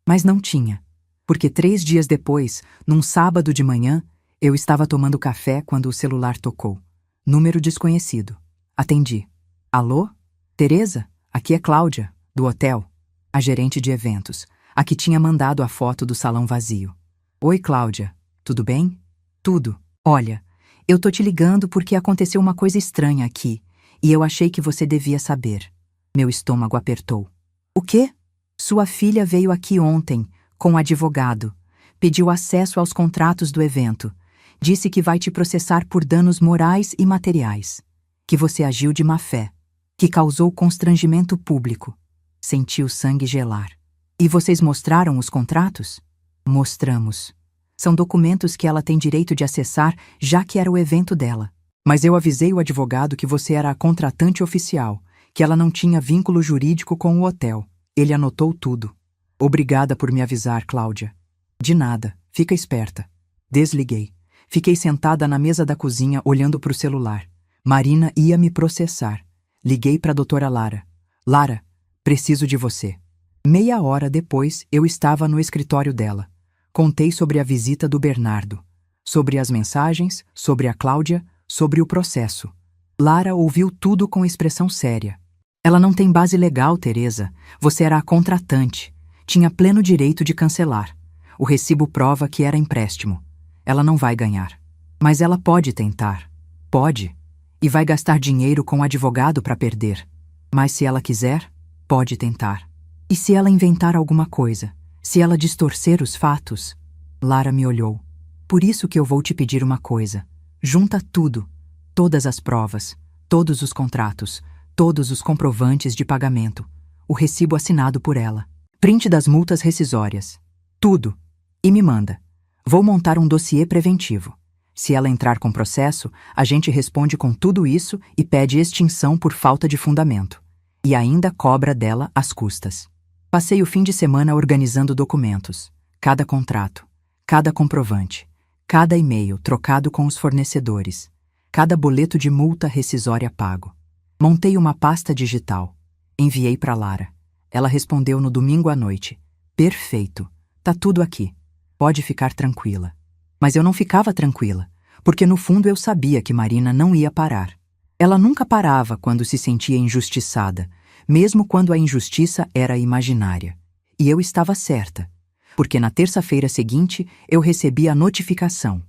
Mas não tinha. Porque 3 dias depois, num sábado de manhã, eu estava tomando café quando o celular tocou. Número desconhecido. Atendi. Alô? Teresa? Aqui é Cláudia, do hotel. A gerente de eventos. A que tinha mandado a foto do salão vazio. Oi, Cláudia. Tudo bem? Tudo. Olha, eu tô te ligando porque aconteceu uma coisa estranha aqui e eu achei que você devia saber. Meu estômago apertou. O quê? Sua filha veio aqui ontem, com um advogado. Pediu acesso aos contratos do evento. Disse que vai te processar por danos morais e materiais. Que você agiu de má fé. Que causou constrangimento público. Senti o sangue gelar. E vocês mostraram os contratos? Mostramos. São documentos que ela tem direito de acessar, já que era o evento dela. Mas eu avisei o advogado que você era a contratante oficial, que ela não tinha vínculo jurídico com o hotel. Ele anotou tudo. Obrigada por me avisar, Cláudia. De nada, fica esperta. Desliguei. Fiquei sentada na mesa da cozinha olhando para o celular. Marina ia me processar. Liguei para a doutora Lara. Lara, preciso de você. Meia hora depois, eu estava no escritório dela. Contei sobre a visita do Bernardo. Sobre as mensagens, sobre a Cláudia, sobre o processo. Lara ouviu tudo com expressão séria. Ela não tem base legal, Teresa. Você era a contratante. Tinha pleno direito de cancelar. O recibo prova que era empréstimo. Ela não vai ganhar. Mas ela pode tentar. Pode. E vai gastar dinheiro com o advogado para perder. Mas se ela quiser, pode tentar. E se ela inventar alguma coisa? Se ela distorcer os fatos? Lara me olhou. Por isso que eu vou te pedir uma coisa. Junta tudo. Todas as provas. Todos os contratos. Todos os comprovantes de pagamento. O recibo assinado por ela. Print das multas rescisórias. Tudo. E me manda. Vou montar um dossiê preventivo. Se ela entrar com processo, a gente responde com tudo isso e pede extinção por falta de fundamento. E ainda cobra dela as custas. Passei o fim de semana organizando documentos, cada contrato, cada comprovante, cada e-mail trocado com os fornecedores, cada boleto de multa rescisória pago. Montei uma pasta digital. Enviei para Lara. Ela respondeu no domingo à noite. Perfeito. Tá tudo aqui. Pode ficar tranquila. Mas eu não ficava tranquila, porque no fundo eu sabia que Marina não ia parar. Ela nunca parava quando se sentia injustiçada, mesmo quando a injustiça era imaginária. E eu estava certa, porque na terça-feira seguinte eu recebi a notificação.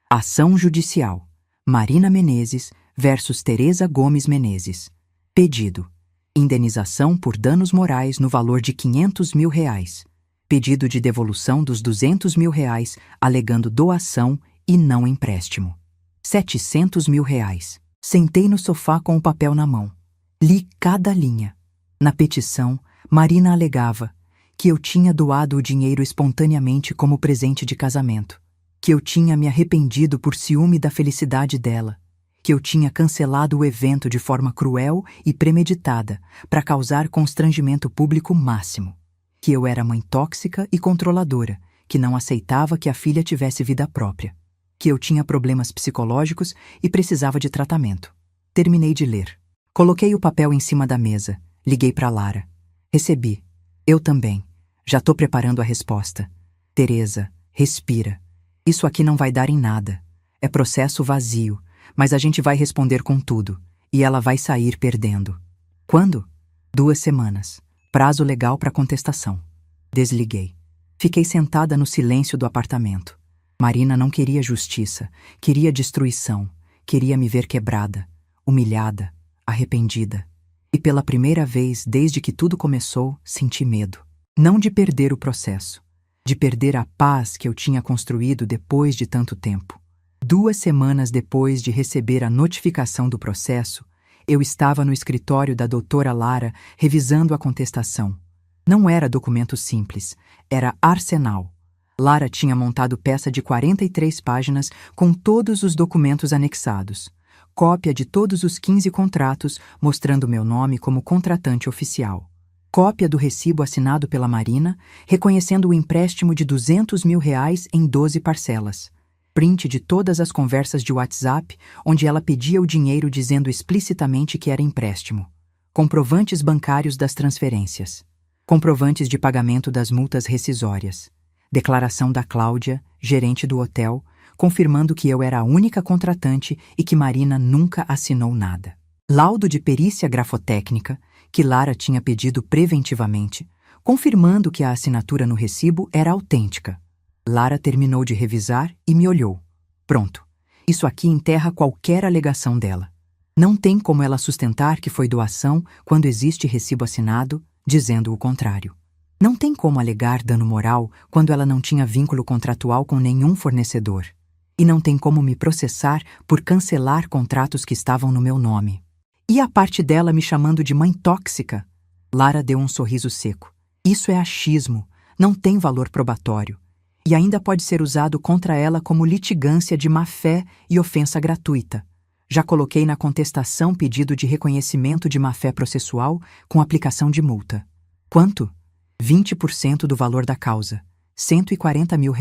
Ação judicial. Marina Menezes versus Tereza Gomes Menezes. Pedido. Indenização por danos morais no valor de R$500 mil. Pedido de devolução dos R$200 mil, alegando doação e não empréstimo. R$700 mil. Sentei no sofá com o papel na mão. Li cada linha. Na petição, Marina alegava que eu tinha doado o dinheiro espontaneamente como presente de casamento, que eu tinha me arrependido por ciúme da felicidade dela, que eu tinha cancelado o evento de forma cruel e premeditada para causar constrangimento público máximo, que eu era mãe tóxica e controladora, que não aceitava que a filha tivesse vida própria, que eu tinha problemas psicológicos e precisava de tratamento. Terminei de ler. Coloquei o papel em cima da mesa. Liguei para Lara. Recebi. Eu também. Já tô preparando a resposta. Tereza, respira. Isso aqui não vai dar em nada. É processo vazio, mas a gente vai responder com tudo. E ela vai sair perdendo. Quando? 2 semanas. Prazo legal para contestação. Desliguei. Fiquei sentada no silêncio do apartamento. Marina não queria justiça, queria destruição, queria me ver quebrada, humilhada, arrependida. E pela primeira vez desde que tudo começou, senti medo. Não de perder o processo, de perder a paz que eu tinha construído depois de tanto tempo. 2 semanas depois de receber a notificação do processo, eu estava no escritório da doutora Lara revisando a contestação. Não era documento simples, era arsenal. Lara tinha montado peça de 43 páginas com todos os documentos anexados. Cópia de todos os 15 contratos, mostrando meu nome como contratante oficial. Cópia do recibo assinado pela Marina, reconhecendo o empréstimo de R$200 mil em 12 parcelas. Print de todas as conversas de WhatsApp, onde ela pedia o dinheiro dizendo explicitamente que era empréstimo. Comprovantes bancários das transferências. Comprovantes de pagamento das multas rescisórias. Declaração da Cláudia, gerente do hotel, confirmando que eu era a única contratante e que Marina nunca assinou nada. Laudo de perícia grafotécnica, que Lara tinha pedido preventivamente, confirmando que a assinatura no recibo era autêntica. Lara terminou de revisar e me olhou. Pronto. Isso aqui enterra qualquer alegação dela. Não tem como ela sustentar que foi doação quando existe recibo assinado, dizendo o contrário. Não tem como alegar dano moral quando ela não tinha vínculo contratual com nenhum fornecedor. E não tem como me processar por cancelar contratos que estavam no meu nome. E a parte dela me chamando de mãe tóxica? Lara deu um sorriso seco. Isso é achismo, não tem valor probatório. E ainda pode ser usado contra ela como litigância de má-fé e ofensa gratuita. Já coloquei na contestação pedido de reconhecimento de má-fé processual com aplicação de multa. Quanto? 20% do valor da causa. R$140 mil.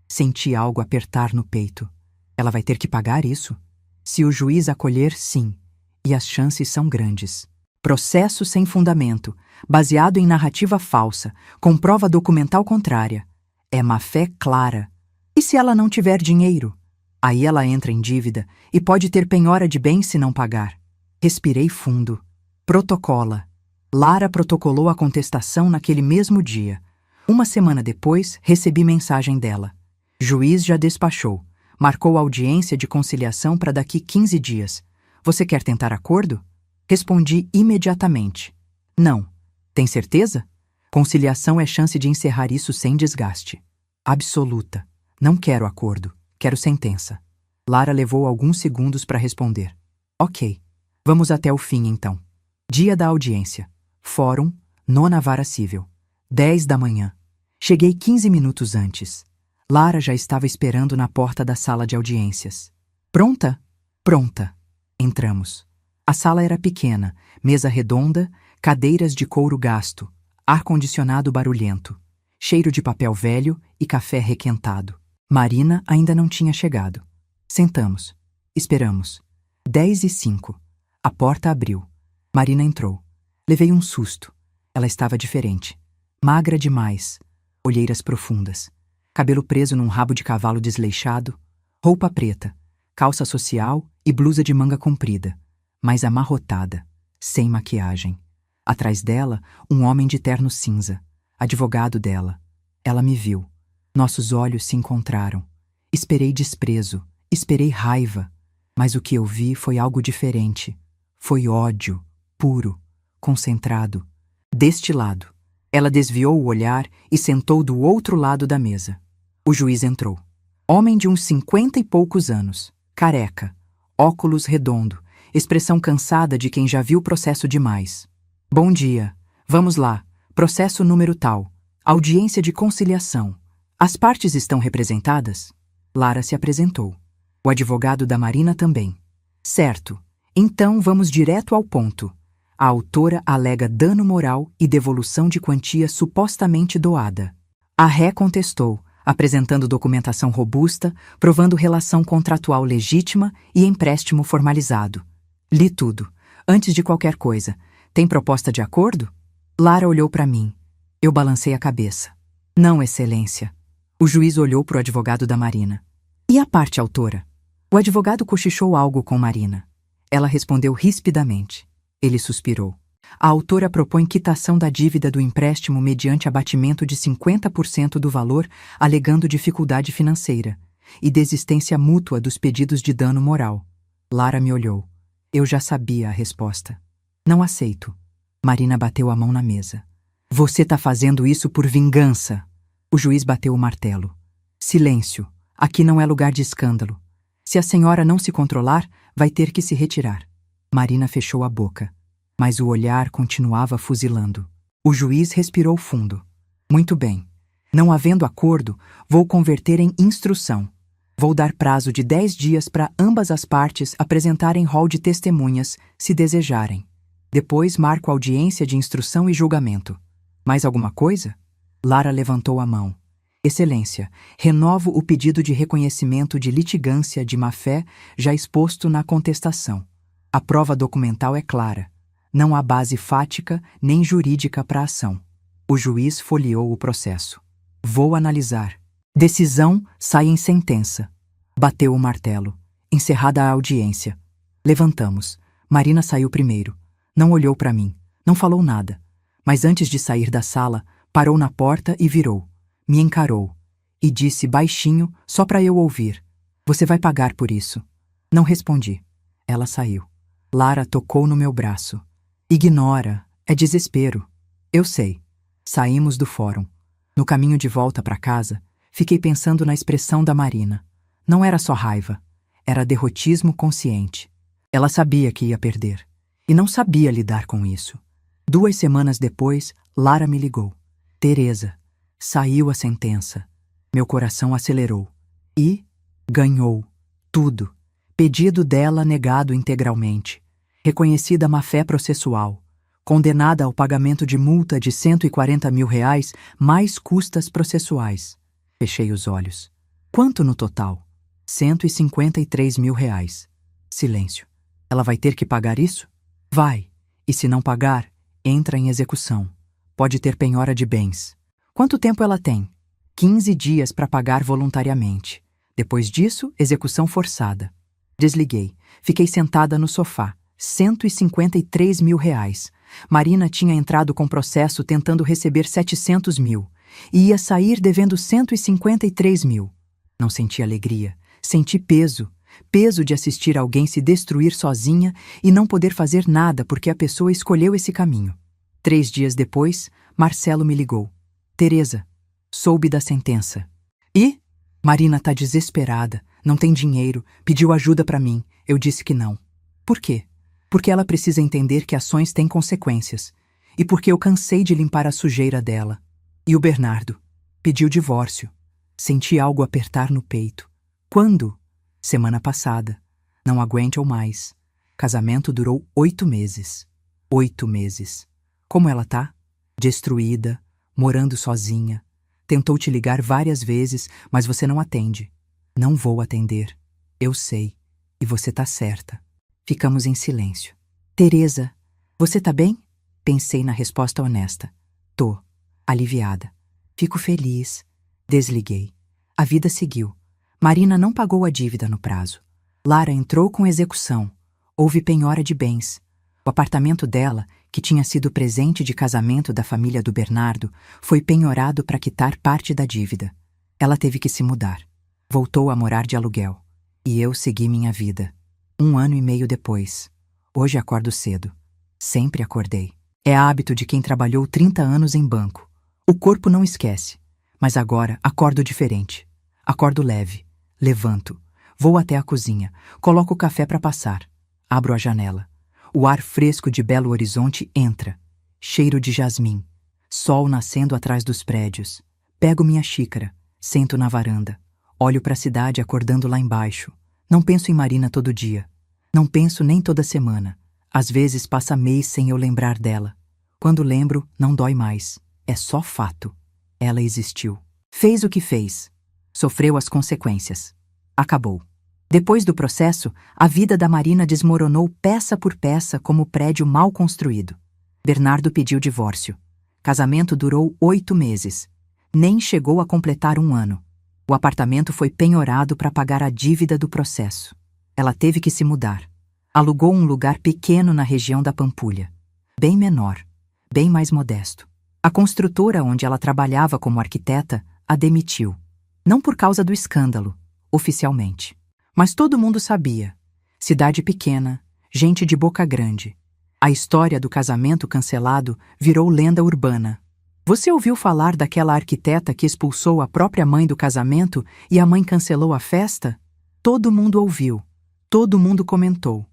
Senti algo apertar no peito. Ela vai ter que pagar isso? Se o juiz acolher, sim. E as chances são grandes. Processo sem fundamento, baseado em narrativa falsa, com prova documental contrária. É má-fé clara. E se ela não tiver dinheiro? Aí ela entra em dívida e pode ter penhora de bens se não pagar. Respirei fundo. Protocola. Lara protocolou a contestação naquele mesmo dia. 1 semana depois, recebi mensagem dela. Juiz já despachou. Marcou audiência de conciliação para daqui 15 dias. Você quer tentar acordo? Respondi imediatamente. Não. Tem certeza? Conciliação é chance de encerrar isso sem desgaste. Absoluta. Não quero acordo. Quero sentença. Lara levou alguns segundos para responder. Ok. Vamos até o fim, então. Dia da audiência. Fórum, 9ª Vara Civil. 10 da manhã. Cheguei 15 minutos antes. Lara já estava esperando na porta da sala de audiências. Pronta? Pronta. Entramos. A sala era pequena, mesa redonda, cadeiras de couro gasto, ar-condicionado barulhento, cheiro de papel velho e café requentado. Marina ainda não tinha chegado. Sentamos. Esperamos. 10h05. A porta abriu. Marina entrou. Levei um susto. Ela estava diferente. Magra demais. Olheiras profundas. Cabelo preso num rabo de cavalo desleixado. Roupa preta. Calça social e blusa de manga comprida. Mas amarrotada. Sem maquiagem. Atrás dela, um homem de terno cinza. Advogado dela. Ela me viu. Nossos olhos se encontraram. Esperei desprezo. Esperei raiva. Mas o que eu vi foi algo diferente. Foi ódio. Puro. Concentrado. Destilado. Ela desviou o olhar e sentou do outro lado da mesa. O juiz entrou. Homem de uns 50 e poucos anos. Careca. Óculos redondo. Expressão cansada de quem já viu o processo demais. Bom dia. Vamos lá. Processo número tal. Audiência de conciliação. As partes estão representadas? Lara se apresentou. O advogado da Marina também. Certo. Então vamos direto ao ponto. A autora alega dano moral e devolução de quantia supostamente doada. A ré contestou, apresentando documentação robusta, provando relação contratual legítima e empréstimo formalizado. Li tudo. Antes de qualquer coisa, tem proposta de acordo? Lara olhou para mim. Eu balancei a cabeça. Não, excelência. O juiz olhou para o advogado da Marina. E a parte autora? O advogado cochichou algo com Marina. Ela respondeu rispidamente. Ele suspirou. A autora propõe quitação da dívida do empréstimo mediante abatimento de 50% do valor, alegando dificuldade financeira, e desistência mútua dos pedidos de dano moral. Lara me olhou. Eu já sabia a resposta. Não aceito. Marina bateu a mão na mesa. Você tá fazendo isso por vingança. O juiz bateu o martelo. Silêncio. Aqui não é lugar de escândalo. Se a senhora não se controlar, vai ter que se retirar. Marina fechou a boca, mas o olhar continuava fuzilando. O juiz respirou fundo. Muito bem. Não havendo acordo, vou converter em instrução. Vou dar prazo de 10 dias para ambas as partes apresentarem rol de testemunhas, se desejarem. Depois marco audiência de instrução e julgamento. Mais alguma coisa? Lara levantou a mão. Excelência, renovo o pedido de reconhecimento de litigância de má-fé já exposto na contestação. A prova documental é clara. Não há base fática nem jurídica para a ação. O juiz folheou o processo. Vou analisar. Decisão sai em sentença. Bateu o martelo. Encerrada a audiência. Levantamos. Marina saiu primeiro. Não olhou para mim. Não falou nada. Mas antes de sair da sala, parou na porta e virou. Me encarou. E disse baixinho, só para eu ouvir. Você vai pagar por isso. Não respondi. Ela saiu. Lara tocou no meu braço. Ignora. É desespero. Eu sei. Saímos do fórum. No caminho de volta para casa, fiquei pensando na expressão da Marina. Não era só raiva. Era derrotismo consciente. Ela sabia que ia perder. E não sabia lidar com isso. 2 semanas depois, Lara me ligou. Teresa. Saiu a sentença. Meu coração acelerou. E ganhou. Tudo. Pedido dela negado integralmente. Reconhecida má-fé processual. Condenada ao pagamento de multa de R$140 mil, mais custas processuais. Fechei os olhos. Quanto no total? R$153 mil. Silêncio. Ela vai ter que pagar isso? Vai. E se não pagar, entra em execução. Pode ter penhora de bens. Quanto tempo ela tem? 15 dias para pagar voluntariamente. Depois disso, execução forçada. Desliguei. Fiquei sentada no sofá. R$153 mil. Marina tinha entrado com processo tentando receber 700 mil. E ia sair devendo 153 mil. Não senti alegria. Senti peso. Peso de assistir alguém se destruir sozinha e não poder fazer nada porque a pessoa escolheu esse caminho. 3 dias depois, Marcelo me ligou. Teresa, soube da sentença. E? Marina tá desesperada, não tem dinheiro, pediu ajuda para mim. Eu disse que não. Por quê? Porque ela precisa entender que ações têm consequências. E porque eu cansei de limpar a sujeira dela. E o Bernardo? Pediu divórcio. Senti algo apertar no peito. Quando? Semana passada. Não aguento mais. Casamento durou 8 meses. 8 meses. Como ela tá? Destruída, morando sozinha. Tentou te ligar várias vezes, mas você não atende. Não vou atender. Eu sei. E você tá certa. Ficamos em silêncio. Teresa, você tá bem? Pensei na resposta honesta. Tô. Aliviada. Fico feliz. Desliguei. A vida seguiu. Marina não pagou a dívida no prazo. Lara entrou com execução. Houve penhora de bens. O apartamento dela, que tinha sido presente de casamento da família do Bernardo, foi penhorado para quitar parte da dívida. Ela teve que se mudar. Voltou a morar de aluguel. E eu segui minha vida. 1 ano e meio depois. Hoje acordo cedo. Sempre acordei. É hábito de quem trabalhou 30 anos em banco. O corpo não esquece. Mas agora acordo diferente. Acordo leve. Levanto. Vou até a cozinha. Coloco o café para passar. Abro a janela. O ar fresco de Belo Horizonte entra. Cheiro de jasmim. Sol nascendo atrás dos prédios. Pego minha xícara. Sento na varanda. Olho para a cidade acordando lá embaixo. Não penso em Marina todo dia. Não penso nem toda semana. Às vezes passa mês sem eu lembrar dela. Quando lembro, não dói mais. É só fato. Ela existiu. Fez o que fez. Sofreu as consequências. Acabou. Depois do processo, a vida da Marina desmoronou peça por peça como prédio mal construído. Bernardo pediu divórcio. Casamento durou 8 meses. Nem chegou a completar 1 ano. O apartamento foi penhorado para pagar a dívida do processo. Ela teve que se mudar. Alugou um lugar pequeno na região da Pampulha. Bem menor. Bem mais modesto. A construtora onde ela trabalhava como arquiteta a demitiu. Não por causa do escândalo, oficialmente. Mas todo mundo sabia. Cidade pequena, gente de boca grande. A história do casamento cancelado virou lenda urbana. Você ouviu falar daquela arquiteta que expulsou a própria mãe do casamento e a mãe cancelou a festa? Todo mundo ouviu. Todo mundo comentou.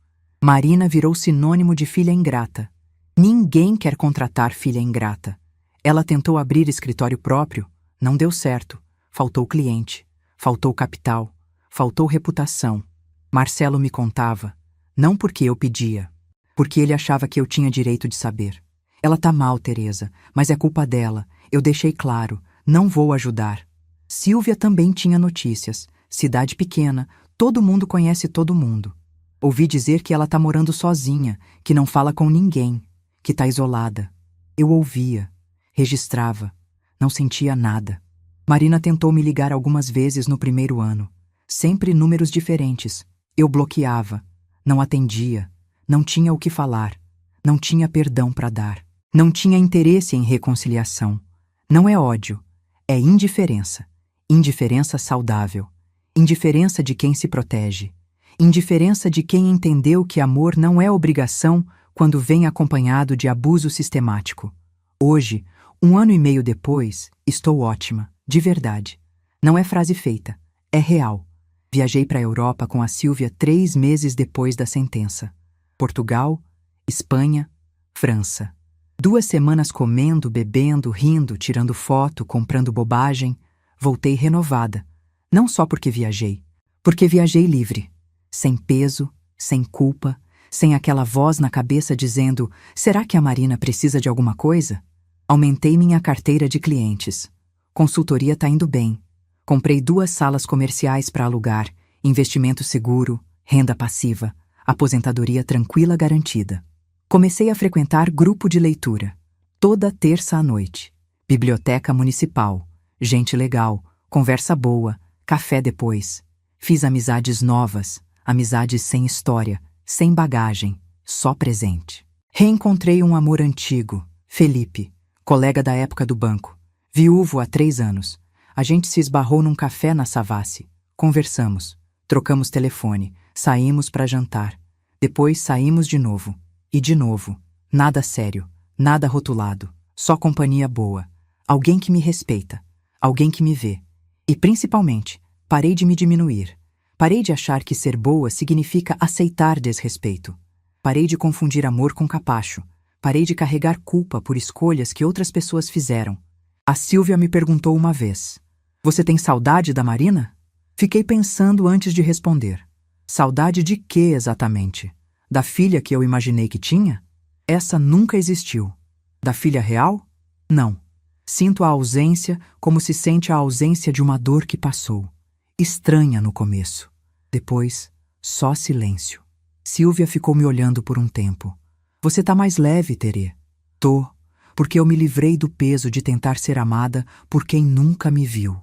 Marina virou sinônimo de filha ingrata. Ninguém quer contratar filha ingrata. Ela tentou abrir escritório próprio. Não deu certo. Faltou cliente. Faltou capital. Faltou reputação. Marcelo me contava. Não porque eu pedia. Porque ele achava que eu tinha direito de saber. Ela tá mal, Teresa, mas é culpa dela. Eu deixei claro. Não vou ajudar. Silvia também tinha notícias. Cidade pequena. Todo mundo conhece todo mundo. Ouvi dizer que ela tá morando sozinha, que não fala com ninguém, que tá isolada. Eu ouvia. Registrava. Não sentia nada. Marina tentou me ligar algumas vezes no primeiro ano. Sempre números diferentes. Eu bloqueava. Não atendia. Não tinha o que falar. Não tinha perdão para dar. Não tinha interesse em reconciliação. Não é ódio. É indiferença. Indiferença saudável. Indiferença de quem se protege. Indiferença de quem entendeu que amor não é obrigação quando vem acompanhado de abuso sistemático. Hoje, 1 ano e meio depois, estou ótima. De verdade. Não é frase feita. É real. Viajei para a Europa com a Silvia 3 meses depois da sentença. Portugal, Espanha, França. 2 semanas comendo, bebendo, rindo, tirando foto, comprando bobagem. Voltei renovada. Não só porque viajei livre. Sem peso, sem culpa, sem aquela voz na cabeça dizendo: será que a Marina precisa de alguma coisa? Aumentei minha carteira de clientes. Consultoria tá indo bem. Comprei 2 salas comerciais para alugar, investimento seguro, renda passiva, aposentadoria tranquila garantida. Comecei a frequentar grupo de leitura. Toda terça à noite. Biblioteca municipal. Gente legal, conversa boa, café depois. Fiz amizades novas, amizades sem história, sem bagagem, só presente. Reencontrei um amor antigo, Felipe, colega da época do banco. Viúvo há 3 anos. A gente se esbarrou num café na Savassi. Conversamos. Trocamos telefone. Saímos para jantar. Depois saímos de novo. E de novo. Nada sério. Nada rotulado. Só companhia boa. Alguém que me respeita. Alguém que me vê. E principalmente, parei de me diminuir. Parei de achar que ser boa significa aceitar desrespeito. Parei de confundir amor com capacho. Parei de carregar culpa por escolhas que outras pessoas fizeram. A Silvia me perguntou uma vez: Você tem saudade da Marina? Fiquei pensando antes de responder. Saudade de quê exatamente? Da filha que eu imaginei que tinha? Essa nunca existiu. Da filha real? Não. Sinto a ausência como se sente a ausência de uma dor que passou. Estranha no começo. Depois, só silêncio. Silvia ficou me olhando por um tempo. Você tá mais leve, Terê. Tô, porque eu me livrei do peso de tentar ser amada por quem nunca me viu.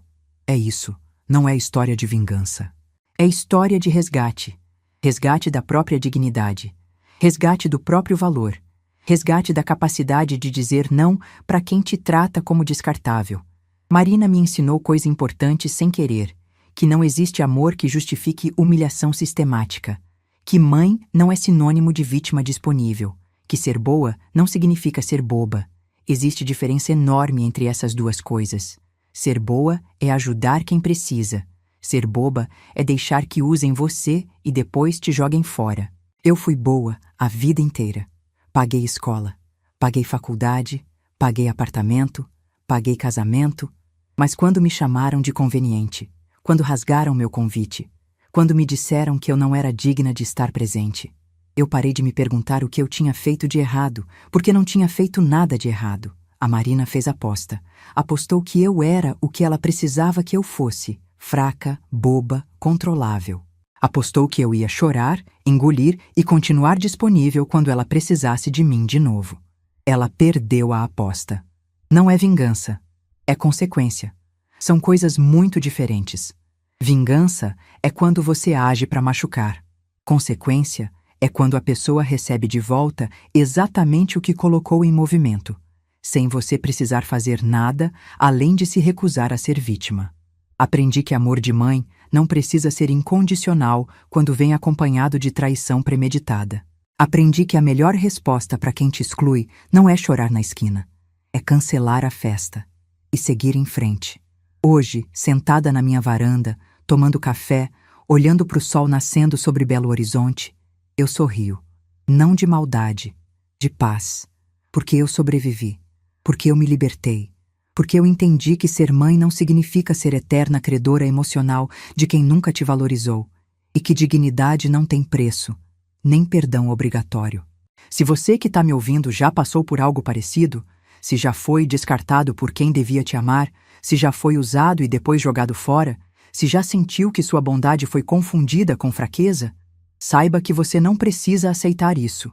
É isso, não é história de vingança. É história de resgate. Resgate da própria dignidade. Resgate do próprio valor. Resgate da capacidade de dizer não para quem te trata como descartável. Marina me ensinou coisa importante sem querer, que não existe amor que justifique humilhação sistemática, que mãe não é sinônimo de vítima disponível, que ser boa não significa ser boba. Existe diferença enorme entre essas duas coisas. Ser boa é ajudar quem precisa. Ser boba é deixar que usem você e depois te joguem fora. Eu fui boa a vida inteira. Paguei escola, paguei faculdade, paguei apartamento, paguei casamento, mas quando me chamaram de conveniente, quando rasgaram meu convite, quando me disseram que eu não era digna de estar presente, eu parei de me perguntar o que eu tinha feito de errado, porque não tinha feito nada de errado. A Marina fez aposta. Apostou que eu era o que ela precisava que eu fosse, fraca, boba, controlável. Apostou que eu ia chorar, engolir e continuar disponível quando ela precisasse de mim de novo. Ela perdeu a aposta. Não é vingança, é consequência. São coisas muito diferentes. Vingança é quando você age para machucar. Consequência é quando a pessoa recebe de volta exatamente o que colocou em movimento, sem você precisar fazer nada além de se recusar a ser vítima. Aprendi que amor de mãe não precisa ser incondicional quando vem acompanhado de traição premeditada. Aprendi que a melhor resposta para quem te exclui não é chorar na esquina, é cancelar a festa e seguir em frente. Hoje, sentada na minha varanda, tomando café, olhando para o sol nascendo sobre Belo Horizonte, eu sorrio, não de maldade, de paz, porque eu sobrevivi, porque eu me libertei, porque eu entendi que ser mãe não significa ser eterna credora emocional de quem nunca te valorizou, e que dignidade não tem preço, nem perdão obrigatório. Se você que está me ouvindo já passou por algo parecido, se já foi descartado por quem devia te amar, se já foi usado e depois jogado fora, se já sentiu que sua bondade foi confundida com fraqueza, saiba que você não precisa aceitar isso.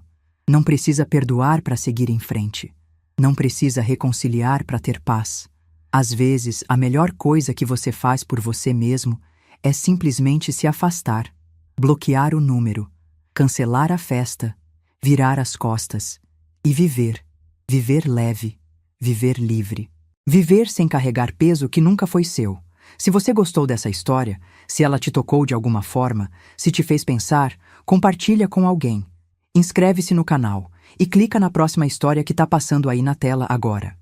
Não precisa perdoar para seguir em frente. Não precisa reconciliar para ter paz. Às vezes, a melhor coisa que você faz por você mesmo é simplesmente se afastar, bloquear o número, cancelar a festa, virar as costas e viver. Viver leve, viver livre. Viver sem carregar peso que nunca foi seu. Se você gostou dessa história, se ela te tocou de alguma forma, se te fez pensar, compartilha com alguém. Inscreve-se no canal e clica na próxima história que está passando aí na tela agora.